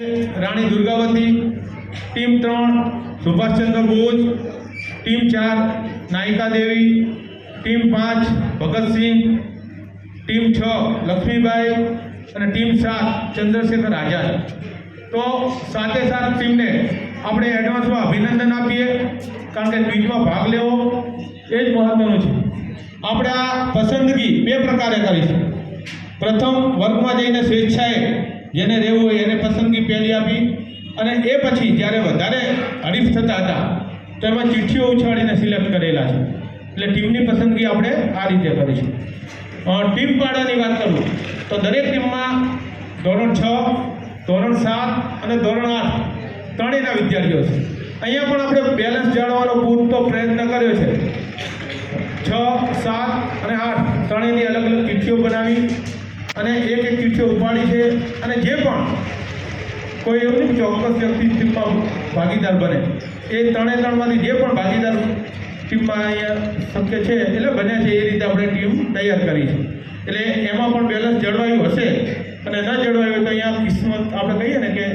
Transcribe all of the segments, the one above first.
राणी Durgavati, team 3 Subhash Chandra Bose, team 4 नायिका देवी, team 5 Bhagat Singh, team 6 Lakshmibai और team 7 Chandrashekhar Azad. तो साथे साथ टीम ने अपने एडवांस में अभिनंदन आपीए, कारण के क्विज में भाग लेवो ए ज महत्वनुं छे। આપણે આ પસંદગી બે પ્રકારે કરી છે। પ્રથમ વર્ગમાં જઈને સ્વેચ્છાએ જેને રહેવું હોય એને પસંદગી પહેલી આપી, અને એ પછી જ્યારે વધારે હરીફ થતા હતા તો એમાં ચિઠ્ઠીઓ ઉછાળીને સિલેક્ટ કરેલા છે। એટલે ટીમની પસંદગી આપણે આ રીતે કરી છે। ટીમ પાડાની વાત કરું તો દરેક ટીમમાં ધોરણ 6, ધોરણ 7 અને ધોરણ 8 ત્રણેયના વિદ્યાર્થીઓ છે। અહીંયા પણ આપણે બેલેન્સ જાળવવાનો પૂરતો પ્રયત્ન કર્યો છે। 6, 7 અને 8 ત્રણેયની અલગ અલગ ચિઠ્ઠીઓ બનાવી અને એક એક ચિઠ્ઠીઓ ઉપાડી છે। અને જે પણ કોઈ એવું નહીં ચોક્કસ વ્યક્તિ ટીમમાં ભાગીદાર બને, એ ત્રણેયમાંથી જે પણ ભાગીદાર ટીમમાં અહીંયા શક્ય છે એટલે બન્યા છે એ રીતે આપણે ટીમ તૈયાર કરી છે। એટલે એમાં પણ બેલેન્સ જળવાયું હશે અને ન જળવાયું હોય તો અહીંયા કિસ્મત આપણે કહીએ ને કે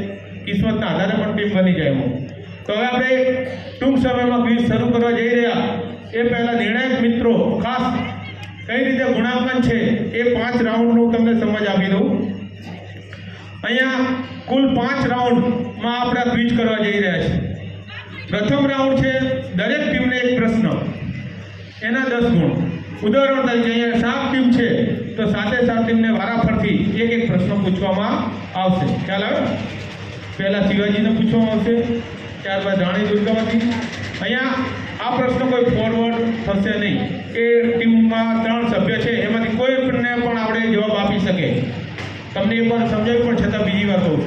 કિસ્મતના આધારે પણ ટીમ બની જાય એમાં। તો હવે આપણે ટૂંક સમયમાં ક્વિઝ શરૂ કરવા જઈ રહ્યા એ પહેલાં નિર્ણાયક મિત્રો ખાસ કઈ રીતે ગુણાંકન છે એ 5 રાઉન્ડનું તમને સમજ આપી દઉં। અહીંયા કુલ 5 રાઉન્ડમાં આપણે ક્વિઝ કરવા જઈ રહ્યા છીએ। પ્રથમ રાઉન્ડ છે દરેક ટીમને એક પ્રશ્ન, એના 10 ગુણ। ઉદાહરણ તરીકે અહીંયા 7 ટીમ છે તો સાથે ટીમને વારાફરતી એક એક પ્રશ્ન પૂછવામાં આવશે। ખ્યાલ આવે? પહેલાં શિવાજીને પૂછવામાં આવશે, ત્યારબાદ રાણી દુર્ગાવતી। અહીંયા આ પ્રશ્ન કોઈ ફોરવર્ડ થશે નહીં, એ ટીમમાં 3 સભ્ય છે એમાંથી કોઈ પણ આપણે જવાબ આપી શકે। તમને એક વાર સમજાવ્યું પણ છતાં બીજી વાર કહું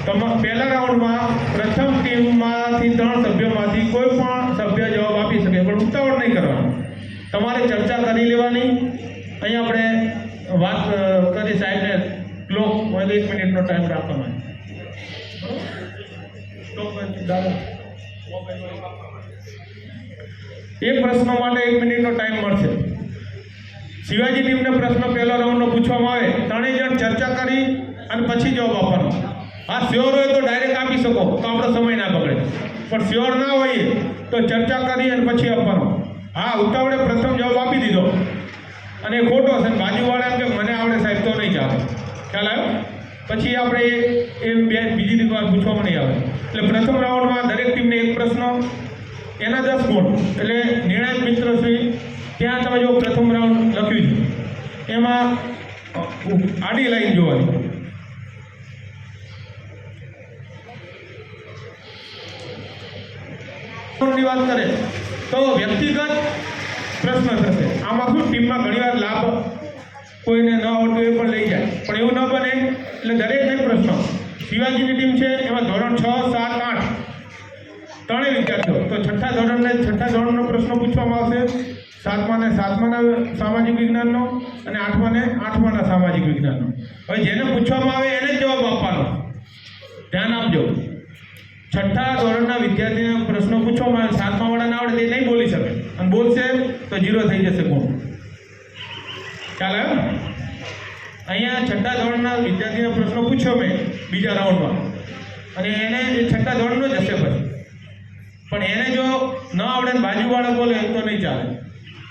છું, પહેલા રાઉન્ડમાં પ્રથમ ટીમમાંથી 3 સભ્યોમાંથી કોઈ પણ સભ્ય જવાબ આપી શકે, પણ ઉતાવળ નહીં કરવાનો, તમારે ચર્ચા કરી લેવાની। અહીંયા આપણે વાત કરી સાહેબને ક્લોક 1 મિનિટનો ટાઈમ રાખવાનો। એક પ્રશ્ન માટે 1 મિનિટનો ટાઈમ મળશે। શિવાજી ટીમને પ્રશ્ન પહેલા રાઉન્ડનો પૂછવામાં આવે, ત્રણેય જણ ચર્ચા કરી અને પછી જવાબ આપવાનો। હા, શ્યોર હોય તો ડાયરેક્ટ આપી શકો તો આપણો સમય ના બગડે, પણ શ્યોર ના હોઈએ તો ચર્ચા કરી અને પછી આપવાનો। હા, ઉતાવળે પ્રથમ જવાબ આપી દીધો અને ખોટો હશે, બાજુવાળા એમ કે મને આવડે સાહેબ તો નહીં ચાલે। ખ્યાલ આવ્યો? પછી આપણે એ બીજી રીત વાર પૂછવામાં નહીં આવે। એટલે પ્રથમ રાઉન્ડમાં દરેક ટીમને એક પ્રશ્ન, એના 10 ગુણ। એટલે નિર્ણાયક મિત્ર શ્રી ત્યાં તમે જો પ્રથમ રાઉન્ડ લખ્યું છે એમાં આડી લાઈન જોવાની। ની વાત કરે તો વ્યક્તિગત પ્રશ્ન થશે। આમાં શું ટીમમાં ઘણીવાર લાભ કોઈને ન આવડતું એ પણ લઈ જાય, પણ એવું ન બને એટલે દરેકને પ્રશ્ન। શિવાજીની ટીમ છે એમાં ધોરણ 6, 7, 8 ત્રણેય વિદ્યાર્થીઓ, તો છઠ્ઠા ધોરણનો પ્રશ્ન પૂછવામાં આવશે, 7મા ને 7માના સામાજિક વિજ્ઞાનનો અને 8મા ને 8માના સામાજિક વિજ્ઞાનનો। હવે જેને પૂછવામાં આવે એને જ જવાબ આપવાનો, ધ્યાન આપજો। છઠ્ઠા ધોરણના વિદ્યાર્થીને પ્રશ્નો પૂછવામાં આવે, 7મા વાળાને આવડે તે નહીં બોલી શકે અને બોલશે તો 0 થઈ જશે ગુણ। ખ્યાલ આવ્યો? અહીંયા છઠ્ઠા ધોરણના વિદ્યાર્થીને પ્રશ્નો પૂછ્યો મેં બીજા રાઉન્ડમાં, અને એને એ છઠ્ઠા ધોરણનો જ હશે પછી, પણ એને જો ન આવડે ને બાજુવાળા બોલે તો નહીં ચાલે,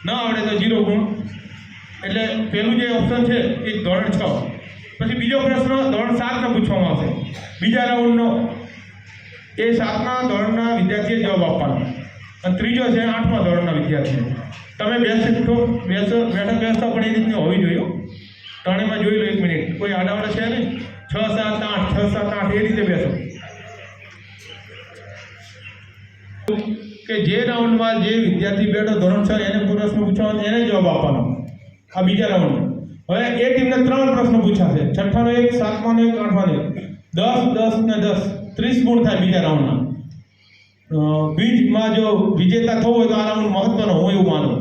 ન આવડે તો 0 ગુણ। એટલે પહેલું જે ઓપ્શન છે એ ધોરણ 6। પછી બીજો પ્રશ્ન ધોરણ 7ને પૂછવામાં આવશે બીજા રાઉન્ડનો, એ 7મા ધોરણના વિદ્યાર્થીએ જવાબ આપવાનો, અને ત્રીજો છે 8મા ધોરણના વિદ્યાર્થીઓ। તમે બેઠક વ્યવસ્થા પણ એ રીતની હોવી જોઈએ। ત્રણેયમાં જોઈ લો 1 મિનિટ, કોઈ આડાવડા છે નહીં, 6, 7, 8 6, 7, 8 એ રીતે બેસો કે જે રાઉન્ડમાં જે વિદ્યાર્થી બેઠો ધોરણ 6 એને પ્રશ્ન પૂછવાનો, એને જવાબ આપવાનો। આ બીજા રાઉન્ડમાં હવે એ ટીમને 3 પ્રશ્નો પૂછાશે, છઠ્ઠાનો 1, 7માનો 1, 8માનો 1, 10, 10 ને 10 30 ગુણ થાય બીજા રાઉન્ડના। ક્વિઝમાં જો વિજેતા થવું હોય તો આ રાઉન્ડ મહત્વનો, હું એવું માનું,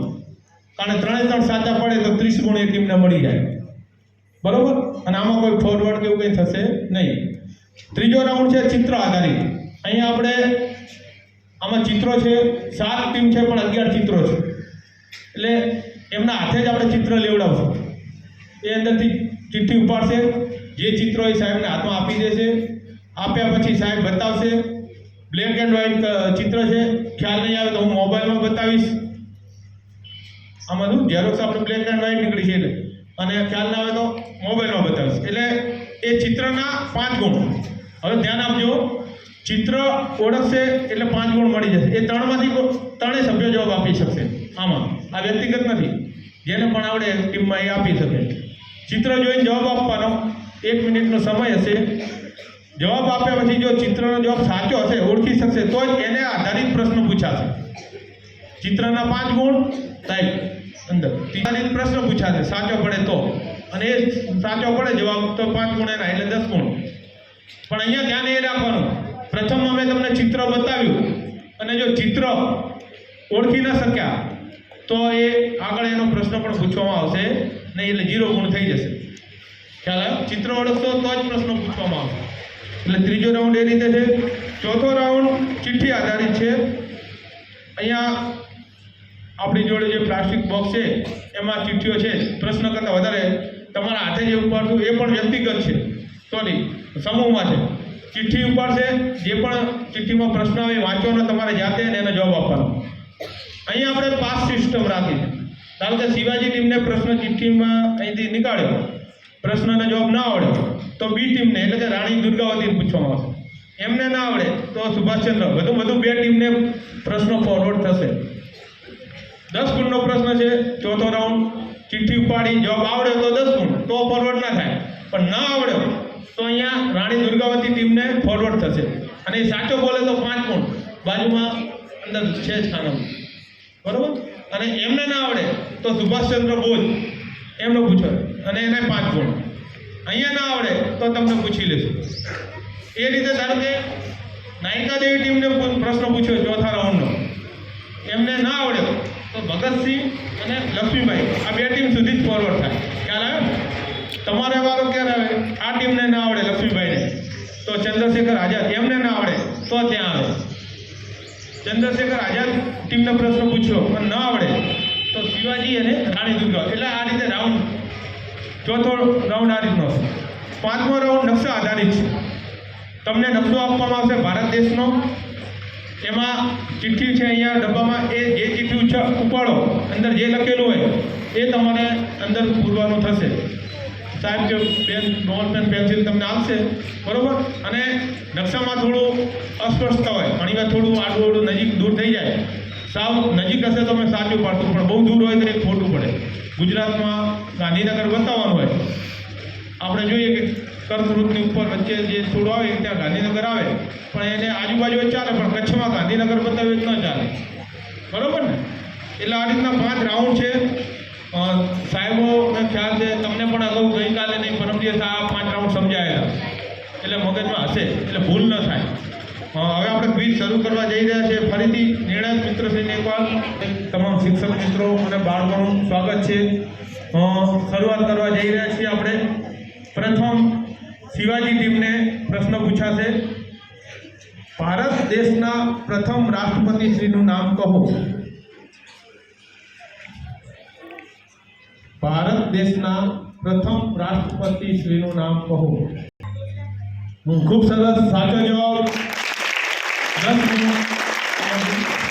કારણ 3 સાચા પડે તો 30 ગુણ એ ટીમને મળી જાય, બરોબર? અને આમાં કોઈ ફોરવર્ડ કે એવું કંઈ થશે નહીં। ત્રીજો રાઉન્ડ છે ચિત્ર આધારિત। અહીંયા આપણે આમાં ચિત્રો છે, 7 ટીમ છે પણ 11 ચિત્રો છે, એટલે એમના હાથે જ આપણે ચિત્ર લેવડાવશું। એ અંદરથી ચિઠ્ઠી ઉપાડશે જે ચિત્ર હોય સાહેબને હાથમાં આપી દેશે. આપ્યા પછી સાહેબ બતાવશે. બ્લેક એન્ડ વ્હાઇટ ચિત્ર છે, ખ્યાલ નહીં આવે તો હું મોબાઈલમાં બતાવીશ. આમાં શું ઝેરોક્સ આપણે બ્લેક એન્ડ વ્હાઇટ નીકળી છે એટલે, અને ખ્યાલ ના આવે તો મોબાઈલમાં બતાવીશ. એટલે એ ચિત્રના 5 ગુણ. હવે ધ્યાન આપજો, ચિત્ર ઓળખશે એટલે 5 ગુણ મળી જશે. એ ત્રણમાંથી ત્રણેય સભ્યો જવાબ આપી શકશે. આમાં આ વ્યક્તિગત નથી, જેને પણ આવડે ટીમમાં એ આપી શકે. ચિત્ર જોઈને જવાબ આપવાનો 1 મિનિટનો સમય હશે. જવાબ આપ્યા પછી જો ચિત્રનો જવાબ સાચો હશે, ઓળખી શકશે, તો જ એને આધારિત પ્રશ્ન પૂછાશે. ચિત્રના 5 ગુણ સાહેબ અંદર આધારિત પ્રશ્ન પૂછાશે, સાચો પડે તો. અને એ સાચો પડે જવાબ તો 5 ગુણ એના, એટલે 10 ગુણ. પણ અહીંયા ધ્યાન એ રાખવાનું, પ્રથમ અમે તમને ચિત્ર બતાવ્યું અને જો ચિત્ર ઓળખી ન શક્યા તો એ આગળ એનો પ્રશ્ન પણ પૂછવામાં આવશે નહીં, એટલે 0 ગુણ થઈ જશે. ખ્યાલ આવ્યો? ચિત્ર ઓળખશો તો જ પ્રશ્ન પૂછવામાં આવશે. એટલે ત્રીજો રાઉન્ડ એ રીતે છે. ચોથો રાઉન્ડ ચિઠ્ઠી આધારિત છે. અહીંયા આપણી જોડે જે પ્લાસ્ટિક બોક્સ છે એમાં ચિઠ્ઠીઓ છે. પ્રશ્ન કરતાં વધારે તમારા હાથે જે ઉપાડશું એ પણ વ્યક્તિગત છે, સોરી સમૂહમાં છે. ચિઠ્ઠી ઉપાડશે, જે પણ ચિઠ્ઠીમાં પ્રશ્ન આવે વાંચવાનો તમારે જાતે અને એનો જવાબ આપવાનો. અહીંયા આપણે પાસ સિસ્ટમ રાખી છે. ધારો કે શિવાજી ટીમને પ્રશ્ન ચિઠ્ઠીમાં અહીંથી નીકાળ્યો, પ્રશ્નનો જવાબ ના આવડે તો બી ટીમને એટલે કે રાણી દુર્ગાવતીને પૂછવામાં આવશે. એમને ના આવડે તો સુભાષચંદ્ર, વધુ 2 ટીમને પ્રશ્નો ફોરવર્ડ થશે. 10 ગુણનો પ્રશ્ન છે. ચોથો રાઉન્ડ ચિઠ્ઠી ઉપાડી જવાબ આવડે તો 10 ગુણ, તો ફોરવર્ડ ના થાય. પણ ના આવડે તો અહીંયા રાણી દુર્ગાવતી ટીમને ફોરવર્ડ થશે. અને એ સાચો બોલે તો 5 ગુણ, બાજુમાં અંદર છે જ ખાનામાં, બરોબર. અને એમને ના આવડે તો સુભાષચંદ્ર બોઝ એમનો પૂછો અને એને 5 ગુણ. અહીંયા ના આવડે તો તમને પૂછી લેશું. એ રીતે ધારો કે નાયિકાદેવી ટીમને પ્રશ્ન પૂછ્યો ચોથા રાઉન્ડનો, એમને ના આવડે તો ભગતસિંહ અને લક્ષ્મીબાઈ આ 2 ટીમ સુધી જ ફોરવર્ડ થાય. ખ્યાલ આવે? તમારે વારો ક્યારે આવે? આ ટીમને ના આવડે લક્ષ્મીબાઈને તો ચંદ્રશેખર આઝાદ, એમને ના આવડે તો ત્યાં આવે. ચંદ્રશેખર આઝાદ ટીમને પ્રશ્ન પૂછ્યો પણ ન આવડે તો શિવાજી અને રાણી દુર્ગા. એટલે આ રીતે રાઉન્ડ, ચોથો રાઉન્ડ આ રીતનો છે. 5મો રાઉન્ડ નકશા આધારિત છે. તમને નકશો આપવામાં આવશે ભારત દેશનો. એમાં ચિઠ્ઠી છે અહીંયા ડબ્બામાં, એ જે ચિઠ્ઠી ઉપાડો અંદર જે લખેલું હોય એ તમારે અંદર પૂરવાનું થશે. સાહેબ કે પેન, બોલ પેન, પેન્સિલ તમને આપશે, બરોબર. અને નકશામાં થોડું અસ્પષ્ટતા હોય, ઘણીવાર થોડું આડું નજીક દૂર થઈ જાય. સાવ નજીક હશે તો અમે સાચું પાડતું, પણ બહુ દૂર હોય તો એ ખોટું પડે. ગુજરાતમાં ગાંધીનગર બતાવવાનું હોય, આપણે જોઈએ કે કર્કવૃતની ઉપર વચ્ચે જે થોડું આવે ત્યાં ગાંધીનગર આવે, પણ એને આજુબાજુ ચાલે, પણ કચ્છમાં ગાંધીનગર બતાવે ન ચાલે, બરોબર ને. એટલે આ રીતના 5 રાઉન્ડ છે. સાહેબોને ખ્યાલ છે, તમને પણ અગાઉ ગઈકાલે નહીં પરમ દિવસ આ 5 રાઉન્ડ સમજાયેલા, એટલે મગજમાં હશે, એટલે ભૂલ ન થાય. હવે આપણે ક્વિઝ શરૂ કરવા જઈ રહ્યા છીએ. ફરીથી નિર્ણાયક મિત્રશ્રીને એકવાર તમામ શિક્ષક મિત્રો અને બાળકોનું સ્વાગત છે. શરૂઆત કરવા જઈ રહ્યા છીએ આપણે. પ્રથમ શિવાજી ટીમને પ્રશ્ન પૂછાશે. ભારત દેશના પ્રથમ રાષ્ટ્રપતિશ્રીનું નામ કહો. ભારત દેશના પ્રથમ રાષ્ટ્રપતિશ્રીનું નામ કહો. ખૂબ સરસ, સાચો જવાબ. 10 ગુણ.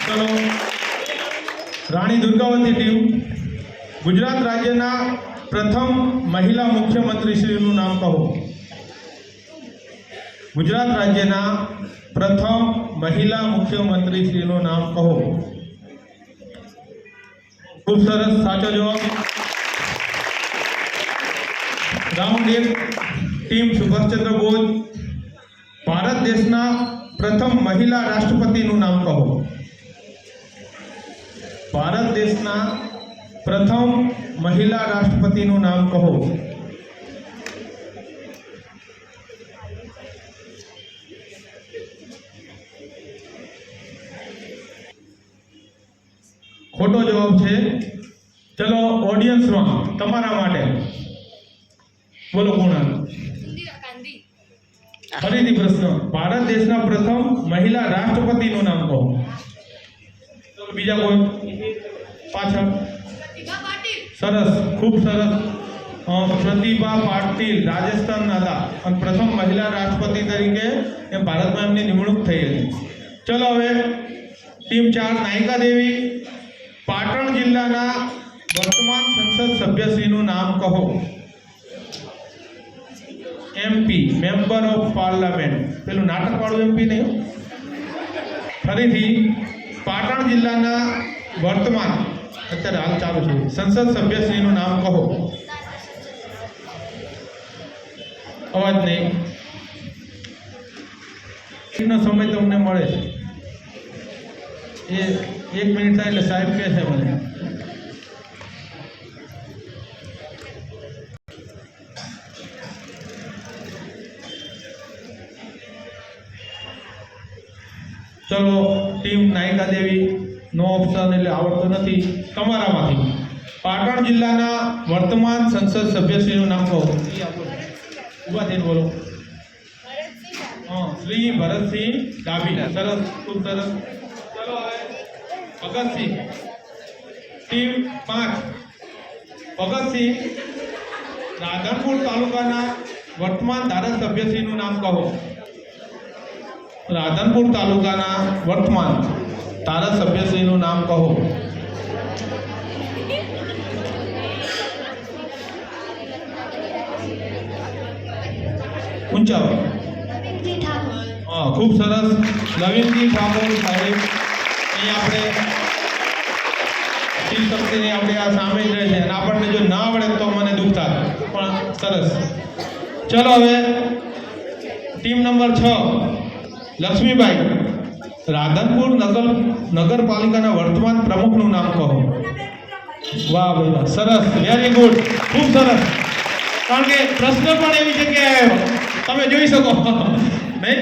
ચલો, રાણી દુર્ગાવતી ટીમ. ગુજરાત રાજ્યના પ્રથમ મહિલા મુખ્યમંત્રીશ્રીનું નામ કહો. ગુજરાત રાજ્યના પ્રથમ મહિલા મુખ્યમંત્રીશ્રીનું નામ કહો. ખૂબ સરસ, સાચો જવાબ. Round 1 team Subhashchandra Bose. ભારત દેશના પ્રથમ મહિલા રાષ્ટ્રપતિનું નામ કહો. ભારત દેશના પ્રથમ મહિલા રાષ્ટ્રપતિનું નામ કહો. ખોટો જવાબ છે. ચલો ઓડિયન્સમાં તમારા માટે બોલો કોણ આવે? ફરીથી પ્રશ્ન, ભારત દેશના પ્રથમ મહિલા રાષ્ટ્રપતિનું નામ કહો. બીજા કોઈ પાછળ? સરસ, ખૂબ સરસ. પ્રતિભા પાટીલ રાજસ્થાનના હતા અને પ્રથમ મહિલા રાષ્ટ્રપતિ તરીકે એ ભારતમાં એમની નિમણૂક થઈ હતી. ચલો હવે ટીમ 4 નાયિકા દેવી, પાટણ જિલ્લાના વર્તમાન સંસદ સભ્યશ્રીનું નામ કહો. એમપી, મેમ્બર ઓફ પાર્લામેન્ટ, પેલું નાટકવાળું એમપી નહીં. ફરીથી પાટણ જિલ્લાના વર્તમાન અત્યારે હાલ ચાલુ છે સંસદ સભ્યશ્રીનું નામ કહો. અવાજ નહીં. નો સમય તમને મળે છે એ 1 મિનિટ થાય એટલે સાહેબ કહે છે મને. ચલો ટીમ નાયિકા દેવી નો ઓપ્શન એટલે આવડતો નથી. તમારામાંથી પાટણ જિલ્લાના વર્તમાન સંસદ સભ્યશ્રીનું નામ કહો. ઉભા થઈને બોલો. શ્રી ભરતસિંહ ડાભી. સરસ, ખૂબ સરસ. ચલો હવે ભગતસિંહ, ટીમ 5 ભગતસિંહ રાધનપુર તાલુકાના વર્તમાન ધારાસભ્યશ્રીનું નામ કહો. રાધનપુર તાલુકાના વર્તમાન ધારાસભ્યશ્રીનું નામ કહો. ઊંચા. ખૂબ સરસ. નવીનજી ઠાકોર સાહેબ અહીં આપણે શિવ શક્તિને આપણે આ સામે જ રહે છે અને આપણને જો ના આવડે તો મને દુઃખ થાય, પણ સરસ. ચલો હવે ટીમ નંબર 6 લક્ષ્મીબાઈ રાધનપુર નગરપાલિકાના વર્તમાન પ્રમુખનું નામ કહો. વાહ ભાઈ વાહ, સરસ, વેરી ગુડ, ખૂબ સરસ. કારણ કે પ્રશ્ન પણ એવી જગ્યાએ આવ્યો, તમે જોઈ શકો નહીં,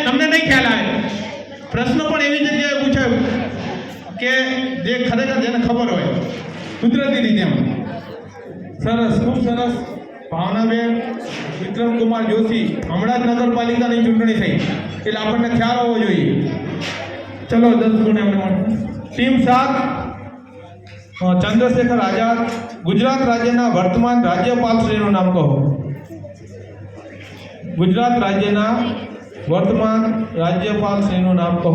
તમને નહીં ખ્યાલ આવે. પ્રશ્ન પણ એવી જગ્યાએ પૂછાયો કે જે ખરેખર જેને ખબર હોય કુદરતી રીતે. સરસ, ખૂબ સરસ. ભાવનાબેન વિક્રમકુમાર જોશી, હમણાં જ નગરપાલિકાની ચૂંટણી થઈ એટલે આપણને ખ્યાલ હોવો જોઈએ. ચલો 10 ગુણ એમને મળે. ટીમ 7 ચંદ્રશેખર આઝાદ ગુજરાત રાજ્યના વર્તમાન રાજ્યપાલશ્રીનું નામ કહો. ગુજરાત રાજ્યના વર્તમાન રાજ્યપાલશ્રીનું નામ કહો.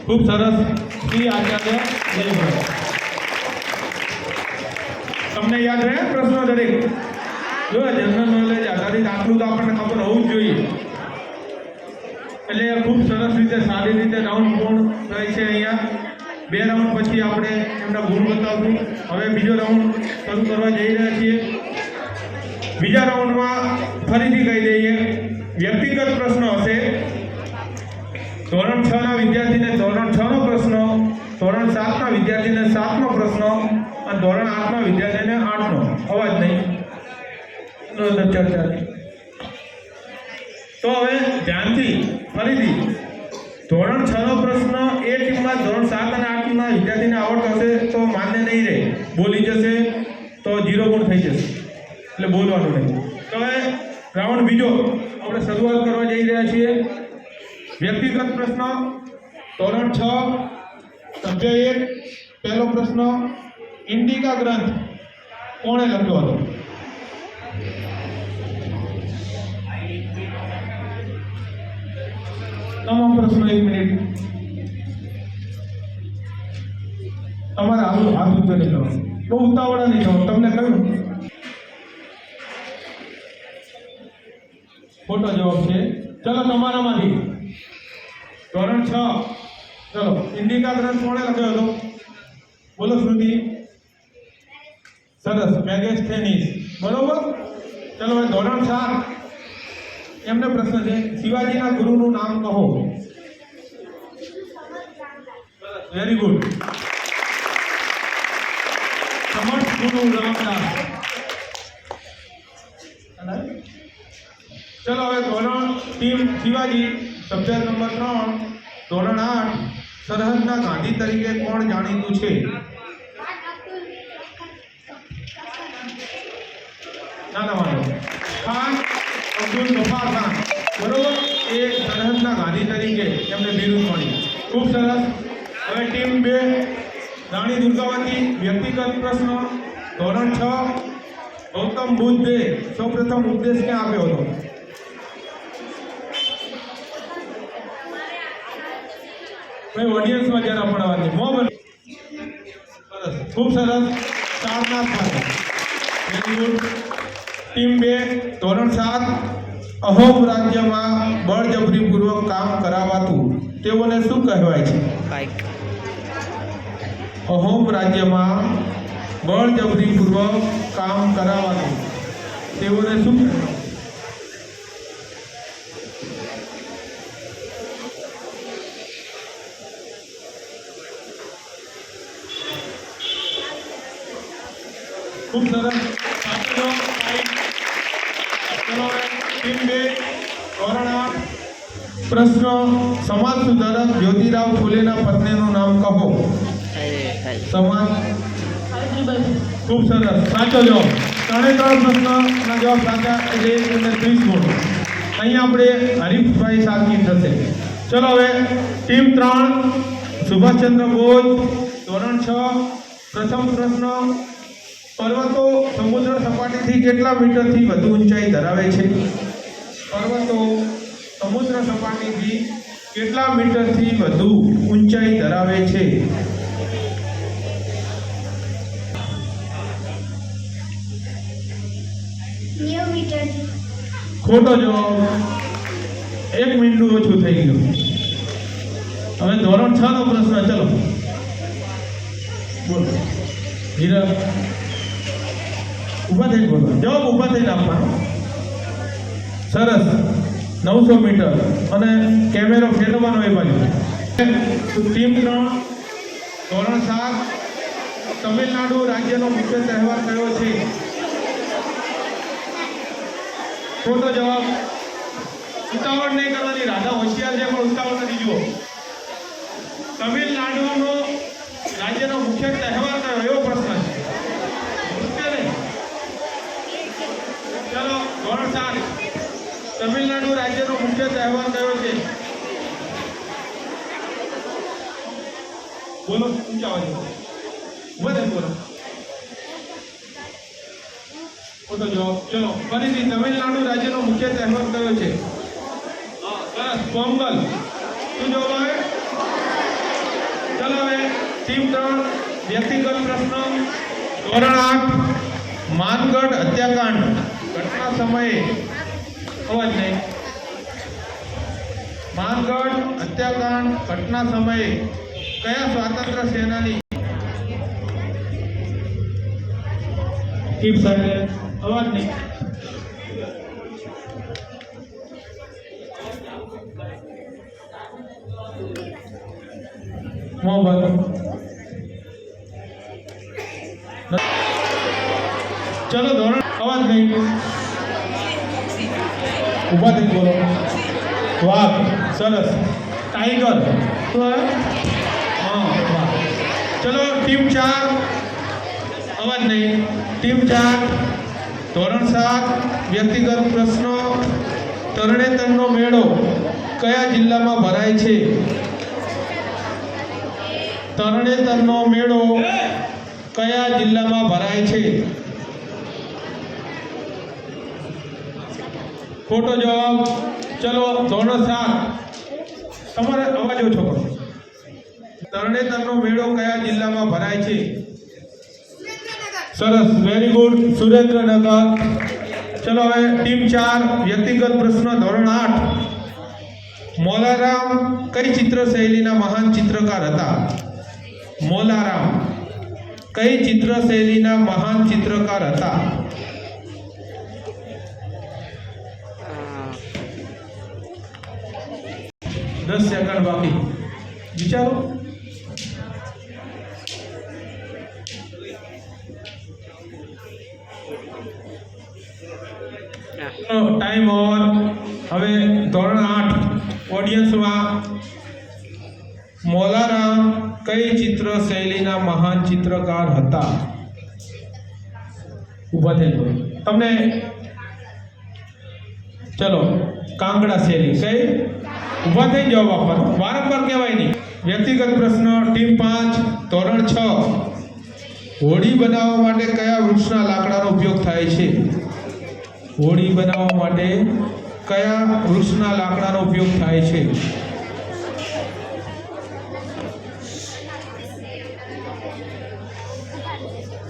ખૂબ સરસ. શ્રી આચાર્ય દેવવ્રત. તમને યાદ રહે પ્રશ્નો દરેક? જો જનરલ નોલેજ આધારિત આટલું તો આપણને ખબર હોવું જ જોઈએ. એટલે ખૂબ સરસ રીતે સારી રીતે રાઉન્ડ પૂર્ણ થાય છે. અહીંયા 2 રાઉન્ડ પછી આપણે એમના ગુણ બતાવશું. હવે બીજો રાઉન્ડ શરૂ કરવા જઈ રહ્યા છીએ. બીજા રાઉન્ડમાં ફરીથી કહી દઈએ, વ્યક્તિગત પ્રશ્નો હશે. ધોરણ 6 ના વિદ્યાર્થીને ધોરણ 6 નો પ્રશ્ન, ધોરણ 7 ના વિદ્યાર્થીને 7 નો પ્રશ્ન અને ધોરણ 8 ના વિદ્યાર્થીને 8 નો. અવાજ નહીં, ચર્ચા. તો હવે ધ્યાનથી ફરીથી ધોરણ 6 નો પ્રશ્ન એ ટીમમાં ધોરણ 7 અને 8 ના વિદ્યાર્થીને આવડતો હશે તો માન્ય નહીં રહે, બોલી જશે તો 0 ગુણ થઈ જશે, એટલે બોલવાનું નહીં. તો હવે રાઉન્ડ બીજો આપણે શરૂઆત કરવા જઈ રહ્યા છીએ. વ્યક્તિગત પ્રશ્ન ધોરણ 6 સભ્ય 1. પહેલો પ્રશ્ન, ઇન્ડિકા ગ્રંથ કોણે લખ્યો હતો? તમામ પ્રશ્નો 1 મિનિટ. તમારે હાથ ઉપર નહીં કરો, બહુ ઉતાવળા નહીં કરો. તમને કહ્યું ખોટો જવાબ છે. ચલો તમારામાંથી ધોરણ 6 ચલો ઇન્ડિકા ગ્રંથ કોણે લખ્યો હતો? બોલો શ્રુતિ. સરસ, મેગેસ્થેનીસ. બરોબર. ચલો હવે ધોરણ 7 એમને પ્રશ્ન છે, શિવાજીના ગુરુનું નામ કહો. Very good. સમર્થ ગુરુ રામદાસ. ચલો હવે ધોરણ ટીમ શિવાજી સભ્ય નંબર 3 ધોરણ 8 સરહદના ગાંધી તરીકે કોણ જાણીતું છે? ખાન અબ્દુલ ગફાર ખાન. બરોબર. એ સરહદના ગાંધી તરીકે એમને બિરુદ મળી. ખૂબ સરસ. હવે ટીમ 2 રાણી દુર્ગાવતી વ્યક્તિગત પ્રશ્ન ધોરણ 6 ગૌતમ બુદ્ધે સૌપ્રથમ ઉપદેશ ક્યાં આપ્યો હતો? ભાઈ ઓડિયન્સમાં જરા ભણાવવાની મોબાઈલ સરસ, ખૂબ સરસ. સારનાથ પાસે વેરી ગુડ. ટીમ 2 ધોરણ 7 અહોમ રાજ્યમાં બળજબરીપૂર્વક કામ કરાવાતું તેઓને શું કહેવાય છે? અહોમ રાજ્યમાં બળજબરીપૂર્વક કામ કરાવાતું તેઓને શું કહેવાય? ખૂબ સરસ. ચલો ટીમ 2 ધોરણ 8 પ્રશ્ન સમાજ સુધારક જ્યોતિરાવ ફૂલેના પત્નીનું નામ કહો. સમાજ ખૂબ સરસ, સાચો જવાબ. 3 પ્રશ્નના જવાબ સાચા એટલે 30 ગુણ. અહીંયા આપણે હરીફભાઈ સાચી થશે. ચલો હવે ટીમ 3 સુભાષચંદ્ર બોઝ ધોરણ 6 પ્રથમ પ્રશ્ન પર્વતો સમુદ્ર સપાટીથી કેટલા મીટરથી વધુ ઊંચાઈ ધરાવે છે? પર્વતો સમુદ્ર સપાટીથી કેટલા મીટરથી વધુ ઊંચાઈ ધરાવે છે? ખોટો જવાબ. 1 મિનિટ ઓછું થઈ ગયું. હવે ધોરણ 6 નો પ્રશ્ન. ચલો બોલો હીરા. ઊભા થઈને બોલો. જવાબ ઊભા થઈને આપવાનો. સરસ. 900 મીટર અને કેમેરો ફેરવવાનો એ બાજુ. ટીમ 3 ધોરણ 7 તમિલનાડુ રાજ્યનો મુખ્ય તહેવાર કયો છે? ખોટો જવાબ. ઉતાવળ નહીં કરવાની. રાધા હોશિયાર છે પણ ઉતાવળ નથી. જુઓ, તમિલનાડુનો રાજ્યનો મુખ્ય તહેવાર કયો? એવો પ્રશ્ન છે. ચલો ધોરણ 7 તમિલનાડુ રાજ્યનો મુખ્ય તહેવાર કયો છે? બોલો ઊંચા અવાજે બોલો. ખોટો જવાબ. ચલો ફરીથી તમિલનાડુ રાજ્યનો મુખ્ય તહેવાર કયો છે? સરસ, પોંગલ. શું જવાબ આવે? ચલો હવે ટીમ 3 વ્યક્તિગત પ્રશ્ન ધોરણ 8 માનગઢ હત્યાકાંડ ઘટના સમયે અવાજ નહીં. માનગઢ હત્યાકાંડ ઘટના સમયે કયા સ્વાતંત્ર્ય સેનાની અવાજ નહીં. ચલો ધોરણ અવાજ નહીં. ઉભા થઈ બોલો. વાઘ. સરસ. ટાઈગર. હા વાહ. ચલો ટીમ 4 અવાજ નહીં. ટીમ 4 ધોરણ 7 વ્યક્તિગત પ્રશ્નો તરણેતરનો મેળો કયા જિલ્લામાં ભરાય છે? તરણેતરનો મેળો કયા જિલ્લામાં ભરાય છે? ખોટો જવાબ. ચલો ધોરણ 7 તમારે અવાજ ઓછો કરો. તરણેતરનો મેળો કયા જિલ્લામાં ભરાય છે? સરસ, વેરી ગુડ. સુરેન્દ્રનગર. ચલો હવે ટીમ 4 વ્યક્તિગત પ્રશ્ન ધોરણ 8 મોલારામ કઈ ચિત્ર શૈલીના મહાન ચિત્રકાર હતા? મોલારામ કઈ ચિત્ર શૈલીના મહાન ચિત્રકાર હતા? 10 સેકન્ડ બાકી. વિચારો. Time over. હવે ધોરણ 8 ઓડિયન્સમાં મોલારામ કઈ ચિત્ર શૈલીના મહાન ચિત્રકાર હતા? ઊભા થઈ ગયો તમને. ચલો કાંગડા શૈલી કઈ? ઊભા થઈ જવાબ આપવાનો. વારંવાર કહેવાય નહીં. વ્યક્તિગત પ્રશ્ન ટીમ 5 ધોરણ 6 હોડી બનાવવા માટે કયા વૃક્ષના લાકડાનો ઉપયોગ થાય છે? હોડી બનાવવા માટે કયા વૃક્ષના લાકડાનો ઉપયોગ થાય છે?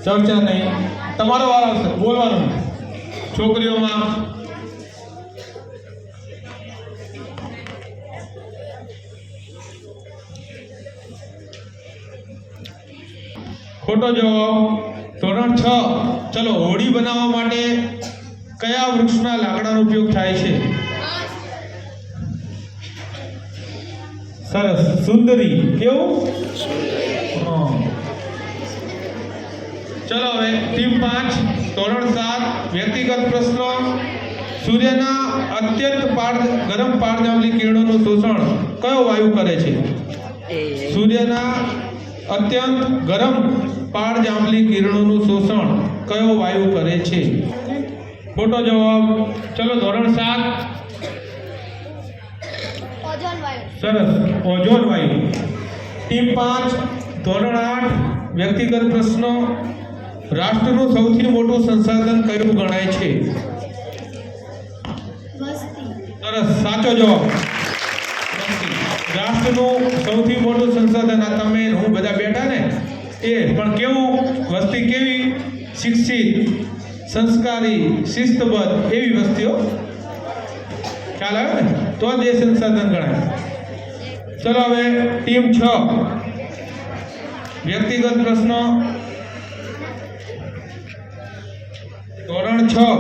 ચર્ચા નહીં, તમારો વાર આવશે બોલવાનું. છોકરીઓમાં ખોટો જવાબ. ધોરણ 6. ચલો, હોડી બનાવવા માટે કયા વૃક્ષના લાકડાનો ઉપયોગ થાય છે? સરસ, સુંદરી. કેવું? હા. ચલો હવે ટીમ 5, ધોરણ 7, વ્યક્તિગત પ્રશ્નો. સૂર્યના અત્યંત ગરમ પારજાંબલી કિરણોનું શોષણ કયો વાયુ કરે છે? સૂર્યના અત્યંત ગરમ પારજાંબલી કિરણોનું શોષણ કયો વાયુ કરે છે? ખોટો જવાબ. ચલો ધોરણ 7. ઓઝોન વાયુ. સરસ, ઓઝોન વાયુ. ટીમ 5, ધોરણ 8, વ્યક્તિગત પ્રશ્નો. રાષ્ટ્રનું સૌથી મોટું સંસાધન કયું ગણાય છે? વસ્તી. સરસ, સાચો જવાબ. રાષ્ટ્રનું સૌથી મોટું સંસાધન, આ તમે હું બધા બેઠા ને એ પણ કેવું? વસ્તી કેવી? શિક્ષિત, સંસ્કારી, શિસ્તબદ્ધ એવી વસ્તીઓ. ખ્યાલ આવે ને? તો જ એ સંસાધન ગણાય. ચલો હવે ટીમ 6, વ્યક્તિગત પ્રશ્નો. ધોરણ 6,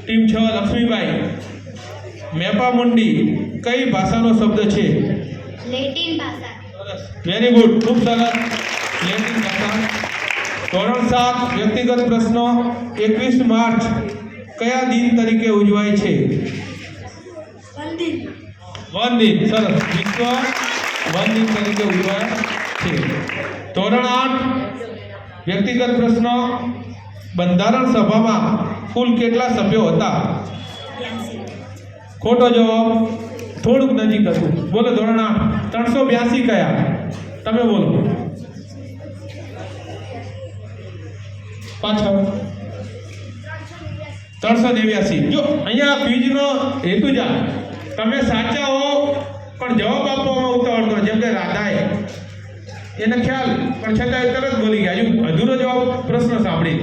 ટીમ 6, લક્ષ્મીબાઈ. મેપામુંડી કઈ ભાષાનો શબ્દ છે? લેટિન ભાષા. સરસ, વેરી ગુડ, ખૂબ સરસ. લેટિન ભાષા. ધોરણ 7, વ્યક્તિગત પ્રશ્નો. 21 માર્ચ કયા દિન તરીકે ઉજવાય છે? વન દિન. વન દિન. સરસ, વિશ્વ વન દિન તરીકે ઉજવાય છે. ધોરણ 8, વ્યક્તિગત પ્રશ્નો. બંધારણ સભામાં કુલ કેટલા સભ્યો હતા? ખોટો જવાબ. થોડુંક નજીક હતું. બોલો ધોરણ 8. 382 કયા? તમે બોલો. પાછળ 389. જો અહીંયા ક્વિઝનો હેતુ જ આ. તમે સાચા હો પણ જવાબ આપવામાં ઉતાવળ કરો. જેમ કે રાધાએ એને ખ્યાલ પણ છતાં તરત બોલી ગયા. હજુ અધૂરો જવાબ પ્રશ્ન સાંભળી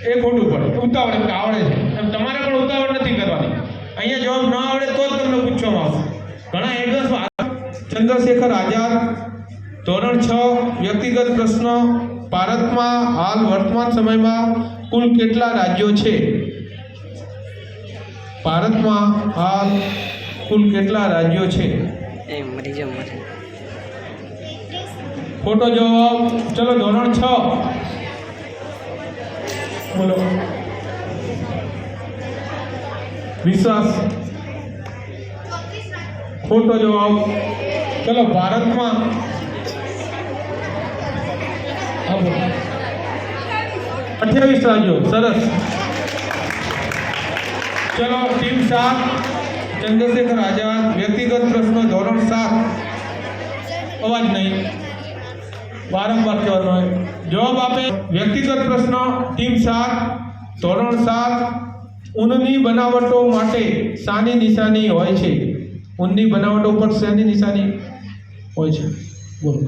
એ ખોટું પડે. ઉતાવળ એમ કે આવડે છે એમ તમારે પણ ઉતાવળ નથી કરવાની. અહીંયા જવાબ ન આવડે તો જ તમને પૂછવામાં આવશે. ઘણા એડવાન્સમાં. ચંદ્રશેખર આઝાદ. ધોરણ 6, વ્યક્તિગત પ્રશ્નો. ભારતમાં હાલ વર્તમાન સમયમાં કુલ કેટલા રાજ્યો છે? ભારતમાં હાલ કુલ કેટલા રાજ્યો છે? ખોટો જવાબ. ચલો ધોરણ 6 બોલો. વિશ્વાસ. ખોટો જવાબ. ચલો ભારતમાં 28 રાજ્યો. સરસ. ચલો ટીમ 7, ચંદ્રશેખર આઝાદ. વ્યક્તિગત પ્રશ્નો. ધોરણ 7. અવાજ નહીં, વારંવાર કહેવાનો હોય. જવાબ આપે. વ્યક્તિગત પ્રશ્નો. ટીમ 7, ધોરણ 7. ઊનની બનાવટો માટે શાની નિશાની હોય છે? ઊનની બનાવટો પર શાની નિશાની હોય છે? બોલો.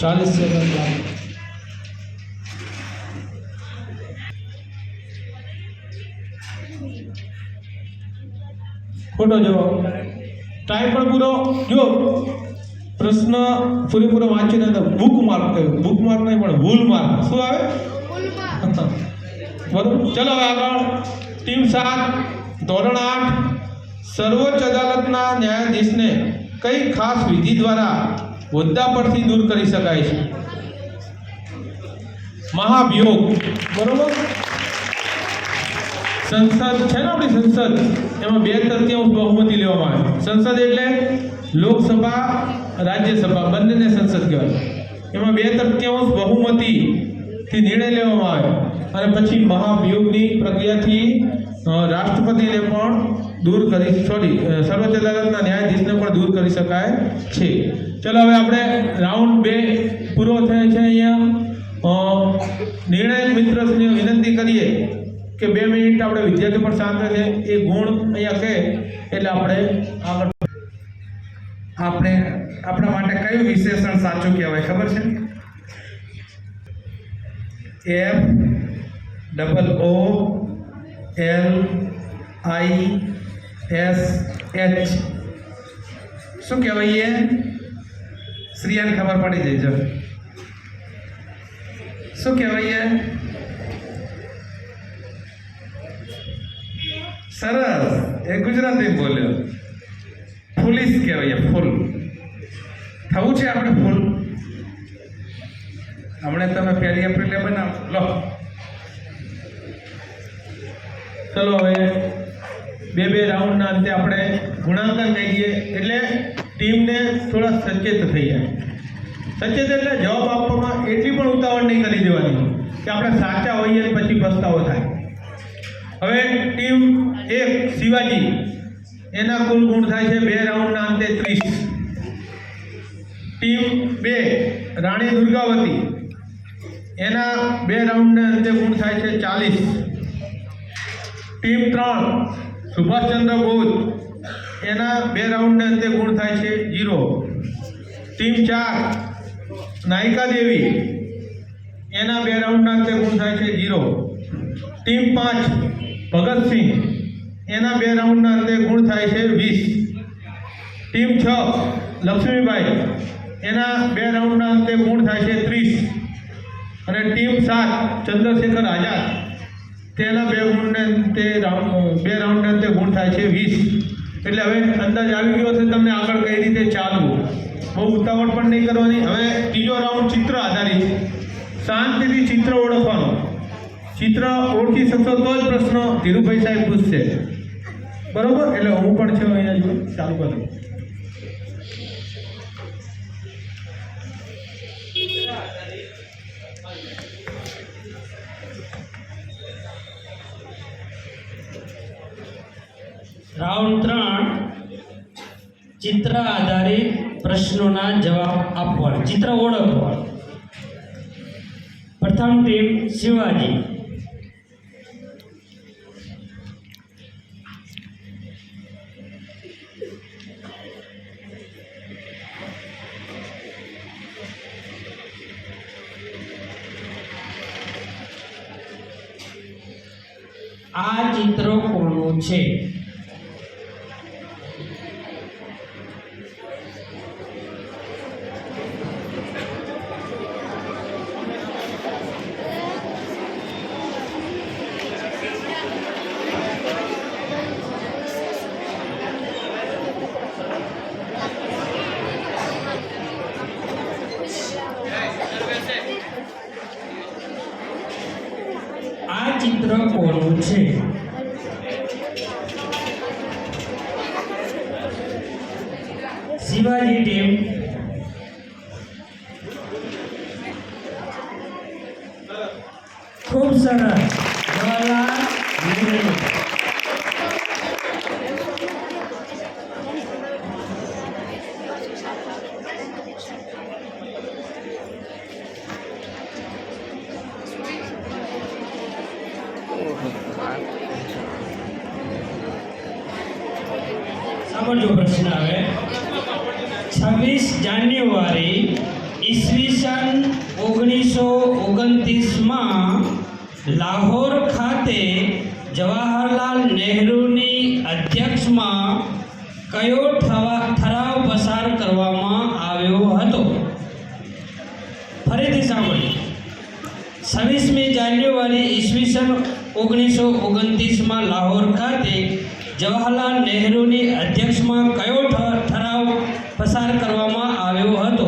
ચાલીસ સેકન્ડ. ખોટો જવાબ. ટાઈમ પણ પૂરો. જો પ્રશ્ન પૂરેપૂરો વાંચીને બુક માર્ક કહ્યું. બુક માર્ક નહીં પણ ભૂલ માર્ક. શું આવે? બરોબર. ચલો હવે આગળ. ટીમ 7, ધોરણ 8. સર્વોચ્ચ અદાલતના ન્યાયાધીશને કઈ ખાસ વિધિ દ્વારા હોદ્દા પરથી દૂર કરી શકાય છે? મહાભિયોગ, બરોબર. સંસદ છે ને આપણી સંસદ, એમાં 2/3 બહુમતી લેવામાં આવે. સંસદ એટલે લોકસભા રાજ્યસભા બંનેને સંસદ કહેવાય. એમાં 2/3 બહુમતીથી નિર્ણય લેવામાં આવે અને પછી મહાભિયોગની પ્રક્રિયાથી રાષ્ટ્રપતિને પણ દૂર કરી સર્વોચ્ચ અદાલતના ન્યાયાધીશને પણ દૂર કરી શકાય છે. ચલો હવે આપણે રાઉન્ડ 2 પૂરો થાય છે. અહીંયા નિર્ણાયક મિત્રને વિનંતી કરીએ કે 2 મિનિટ આપણે વિદ્યાર્થીઓ પણ શાંત રહે, એ ગુણ અહીંયા કહે એટલે આપણે આગળ. આપણે આપણા માટે કયું વિશેષણ સાચું કહેવાય ખબર છે? FOOLISH શું કહેવાય? શ્રીયાને ખબર પડી જઈજો. શું કહેવાય? સરસ, એ ગુજરાતી બોલ્યો. ફૂલિશ કહેવાય. ફૂલ થવું છે આપણે. ફૂલ હમણાં તમે 1 એપ્રિલે બનાવો. લો ચલો હવે 2 રાઉન્ડના અંતે આપણે ગુણાંકન લઈ ગઈએ એટલે ટીમને થોડા સચેત થઈ જાય. સચેત એટલે જવાબ આપવામાં એટલી પણ ઉતાવળ નહીં કરી દેવાની કે આપણે સાચા હોઈએ અને પછી પસ્તાવો થાય. હવે ટીમ 1 શિવાજી, એના કુલ ગુણ થાય છે 2 રાઉન્ડના અંતે 30. ટીમ 2 રાણી દુર્ગાવતી, એના 2 રાઉન્ડના અંતે ગુણ થાય છે 40. ટીમ 3 સુભાષચંદ્ર બોઝ, એના 2 રાઉન્ડના અંતે ગુણ થાય છે 0. ટીમ 4 નાયિકા દેવી, એના 2 રાઉન્ડના અંતે ગુણ થાય છે 0. ટીમ 5 ભગતસિંહ, એના 2 રાઉન્ડના અંતે ગુણ થાય છે 20. ટીમ 6 લક્ષ્મીબાઈ, એના 2 રાઉન્ડના અંતે ગુણ થાય છે 30. અને ટીમ 7 ચંદ્રશેખર આઝાદ, તેના 2 રાઉન્ડના અંતે ગુણ થાય છે 20. એટલે હવે અંદાજ આવી ગયો છે તમને આગળ કઈ રીતે ચાલવું. બહુ ઉતાવળ પણ નહીં કરવાની. હવે ત્રીજો રાઉન્ડ ચિત્ર આધારિત. શાંતિથી ચિત્ર ઓળખવાનું. ચિત્ર ઓળખી શકશો તો જ પ્રશ્ન ધીરુભાઈ સાહેબ પૂછશે, બરોબર? એટલે હું પણ છે અહીંયા જો ચાલુ કરું. રાઉન્ડ 3 ચિત્ર આધારિત પ્રશ્નોના જવાબ આપવાના. ચિત્ર ઓળખવાનું. પ્રથમ ટીમ શિવાજી. આ ચિત્ર કોનું છે? આ ચિત્ર કોનું છે? શિવાજી ટીમ. ખૂબ સરસ. જવાહરલાલ નહેરુ. સાંભળજો પ્રશ્ન હવે. 26 જાન્યુઆરી ઈસવીસન 1929માં લાહોર ખાતે જવાહરલાલ નહેરુની અધ્યક્ષમાં કયો ઠરાવ પસાર કરવામાં આવ્યો હતો? ફરીથી સાંભળજો. 26મી જાન્યુઆરી ઈસવીસન 1929માં લાહોર ખાતે જવાહરલાલ નહેરુની અધ્યક્ષમાં કયો ઠરાવ પસાર કરવામાં આવ્યો હતો?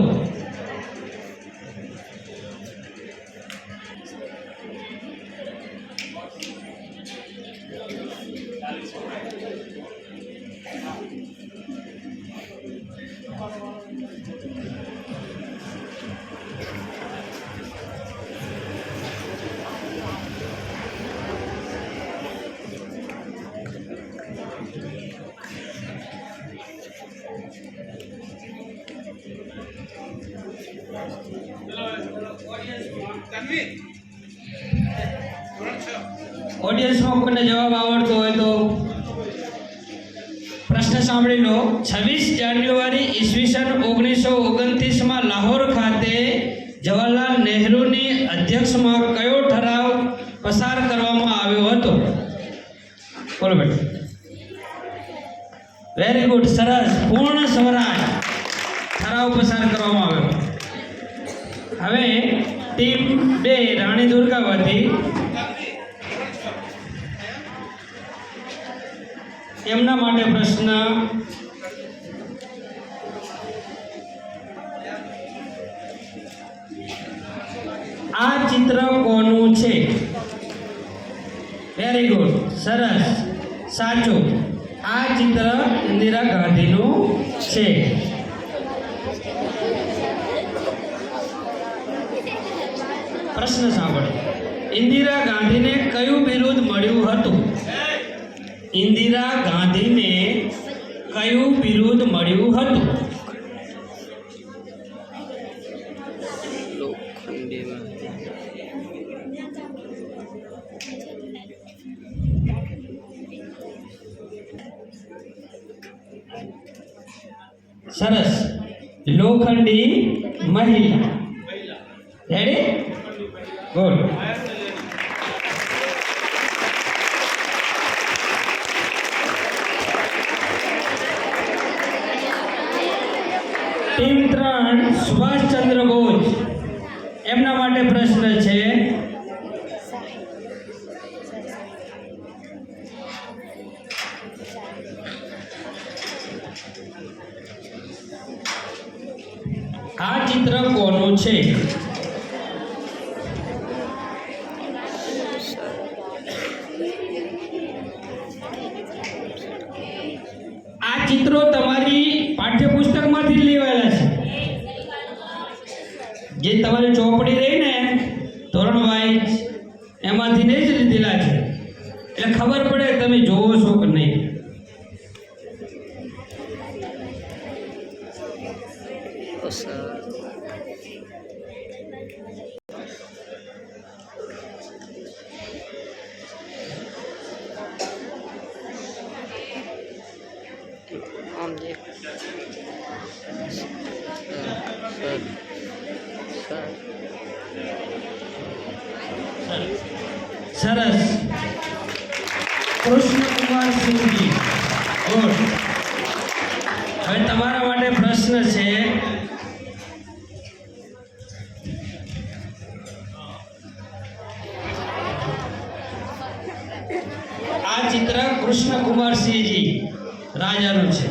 ઓડિયન્સમાં કોઈને જવાબ આવડતો હોય તો પ્રશ્ન સાંભળી લો. 26 જાન્યુઆરી ઈસવીસન 1929માં લાહોર ખાતે જવાહરલાલ નહેરુની અધ્યક્ષમાં કયો ઠરાવ પસાર કરવામાં આવ્યો હતો? બોલો બેટા. વેરી ગુડ, સરસ. પૂર્ણ સ્વરાજ ઠરાવ પસાર કરવામાં આવ્યો. હવે ટીમ 2 રાણી દુર્ગાવતી, એમના માટે પ્રશ્ન. આ ચિત્ર કોનું છે? વેરી ગુડ, સરસ, સાચું. આ ચિત્ર ઇન્દિરા ગાંધીનું છે. પ્રશ્ન સાંભળો. ઇન્દિરા ગાંધીને કયું બિરુદ મળ્યું હતું? ઇન્દિરા ગાંધીને કયું બિરુદ મળ્યું હતું? સરસ. લોખંડી મહિલા. Ready? Good. Team 3 Subhash Chandra Bose, એમના માટે પ્રશ્ન છે. આ ચિત્ર કોનું છે? આ ચિત્રો તમારી પાઠ્યપુસ્તકમાંથી જ લેવાયેલા છે. જે તમારી ચોપડી રહી ને ધોરણ વાઇઝ, એમાંથી જ લીધેલા છે. એટલે ખબર પડે તમે જોવો છો કે નહીં. સરસ. કૃષ્ણકુમાર સિંહજી. ગુડ. હવે તમારા માટે પ્રશ્ન છે. આ ચિત્ર કૃષ્ણકુમાર સિંહજી રાજાનું છે.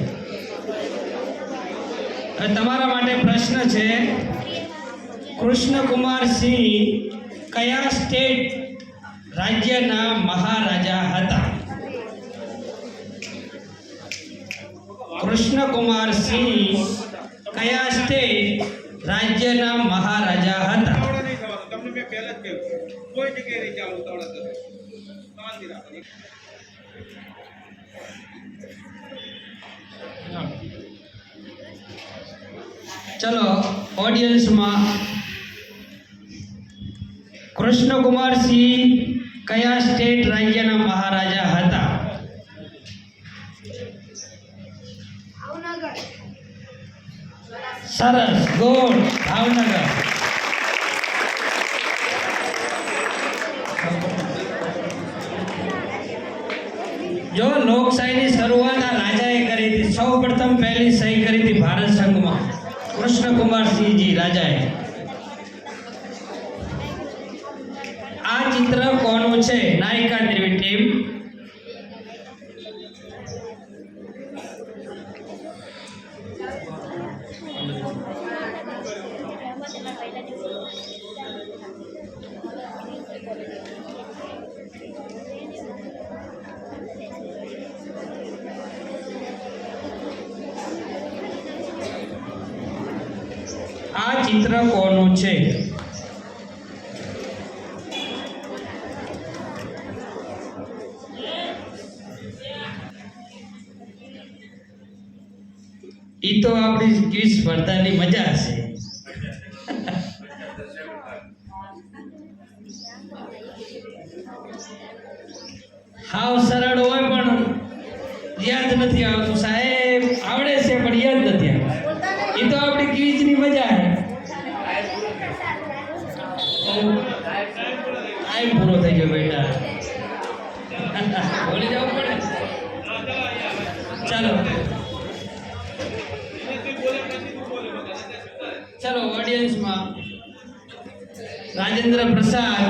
હવે તમારા માટે પ્રશ્ન છે. કૃષ્ણકુમાર સિંહ કયા સ્ટેટ રાજ્યના મહારાજા હતા? કૃષ્ણકુમાર સિંહ કયા સ્ટેટ રાજ્યના મહારાજા હતા? તમને મેં પહેલા જ કહ્યું, કોઈ જગ્યાએ નહીં ચાલુ ઉતાવળા કરો. શાંતિ રાખો. ચલો, ઓડિયન્સમાં કૃષ્ણકુમાર સિંહ કયા સ્ટેટ રાજ્યના મહારાજા હતા? ભાવનગર. સરસ, ગુડ. ભાવનગર. જો લોકશાહીની શરૂઆત આ રાજાએ કરી હતી. સૌ પ્રથમ પહેલી સહી કરી હતી ભારત સંઘમાં કૃષ્ણકુમાર સિંહજી રાજાએ. આ ચિત્ર કોનું છે? નાયકા દેવી ટીમ. આ ચિત્ર કોનું છે? ઈ તો આપણી ક્વિઝ સ્પર્ધાની મજા હશે. હાવ સરળ હોય પણ યાદ નથી આવતું સાહેબ, આવડે છે પણ યાદ નથી આવતું. એ તો આપણી ક્વિઝની મજા છે. ટાઈમ પૂરો થઈ ગયો બેટા, બોલી જવું પડે. ચાલો ચાલો ઓડિયન્સમાં રાજેન્દ્ર પ્રસાદ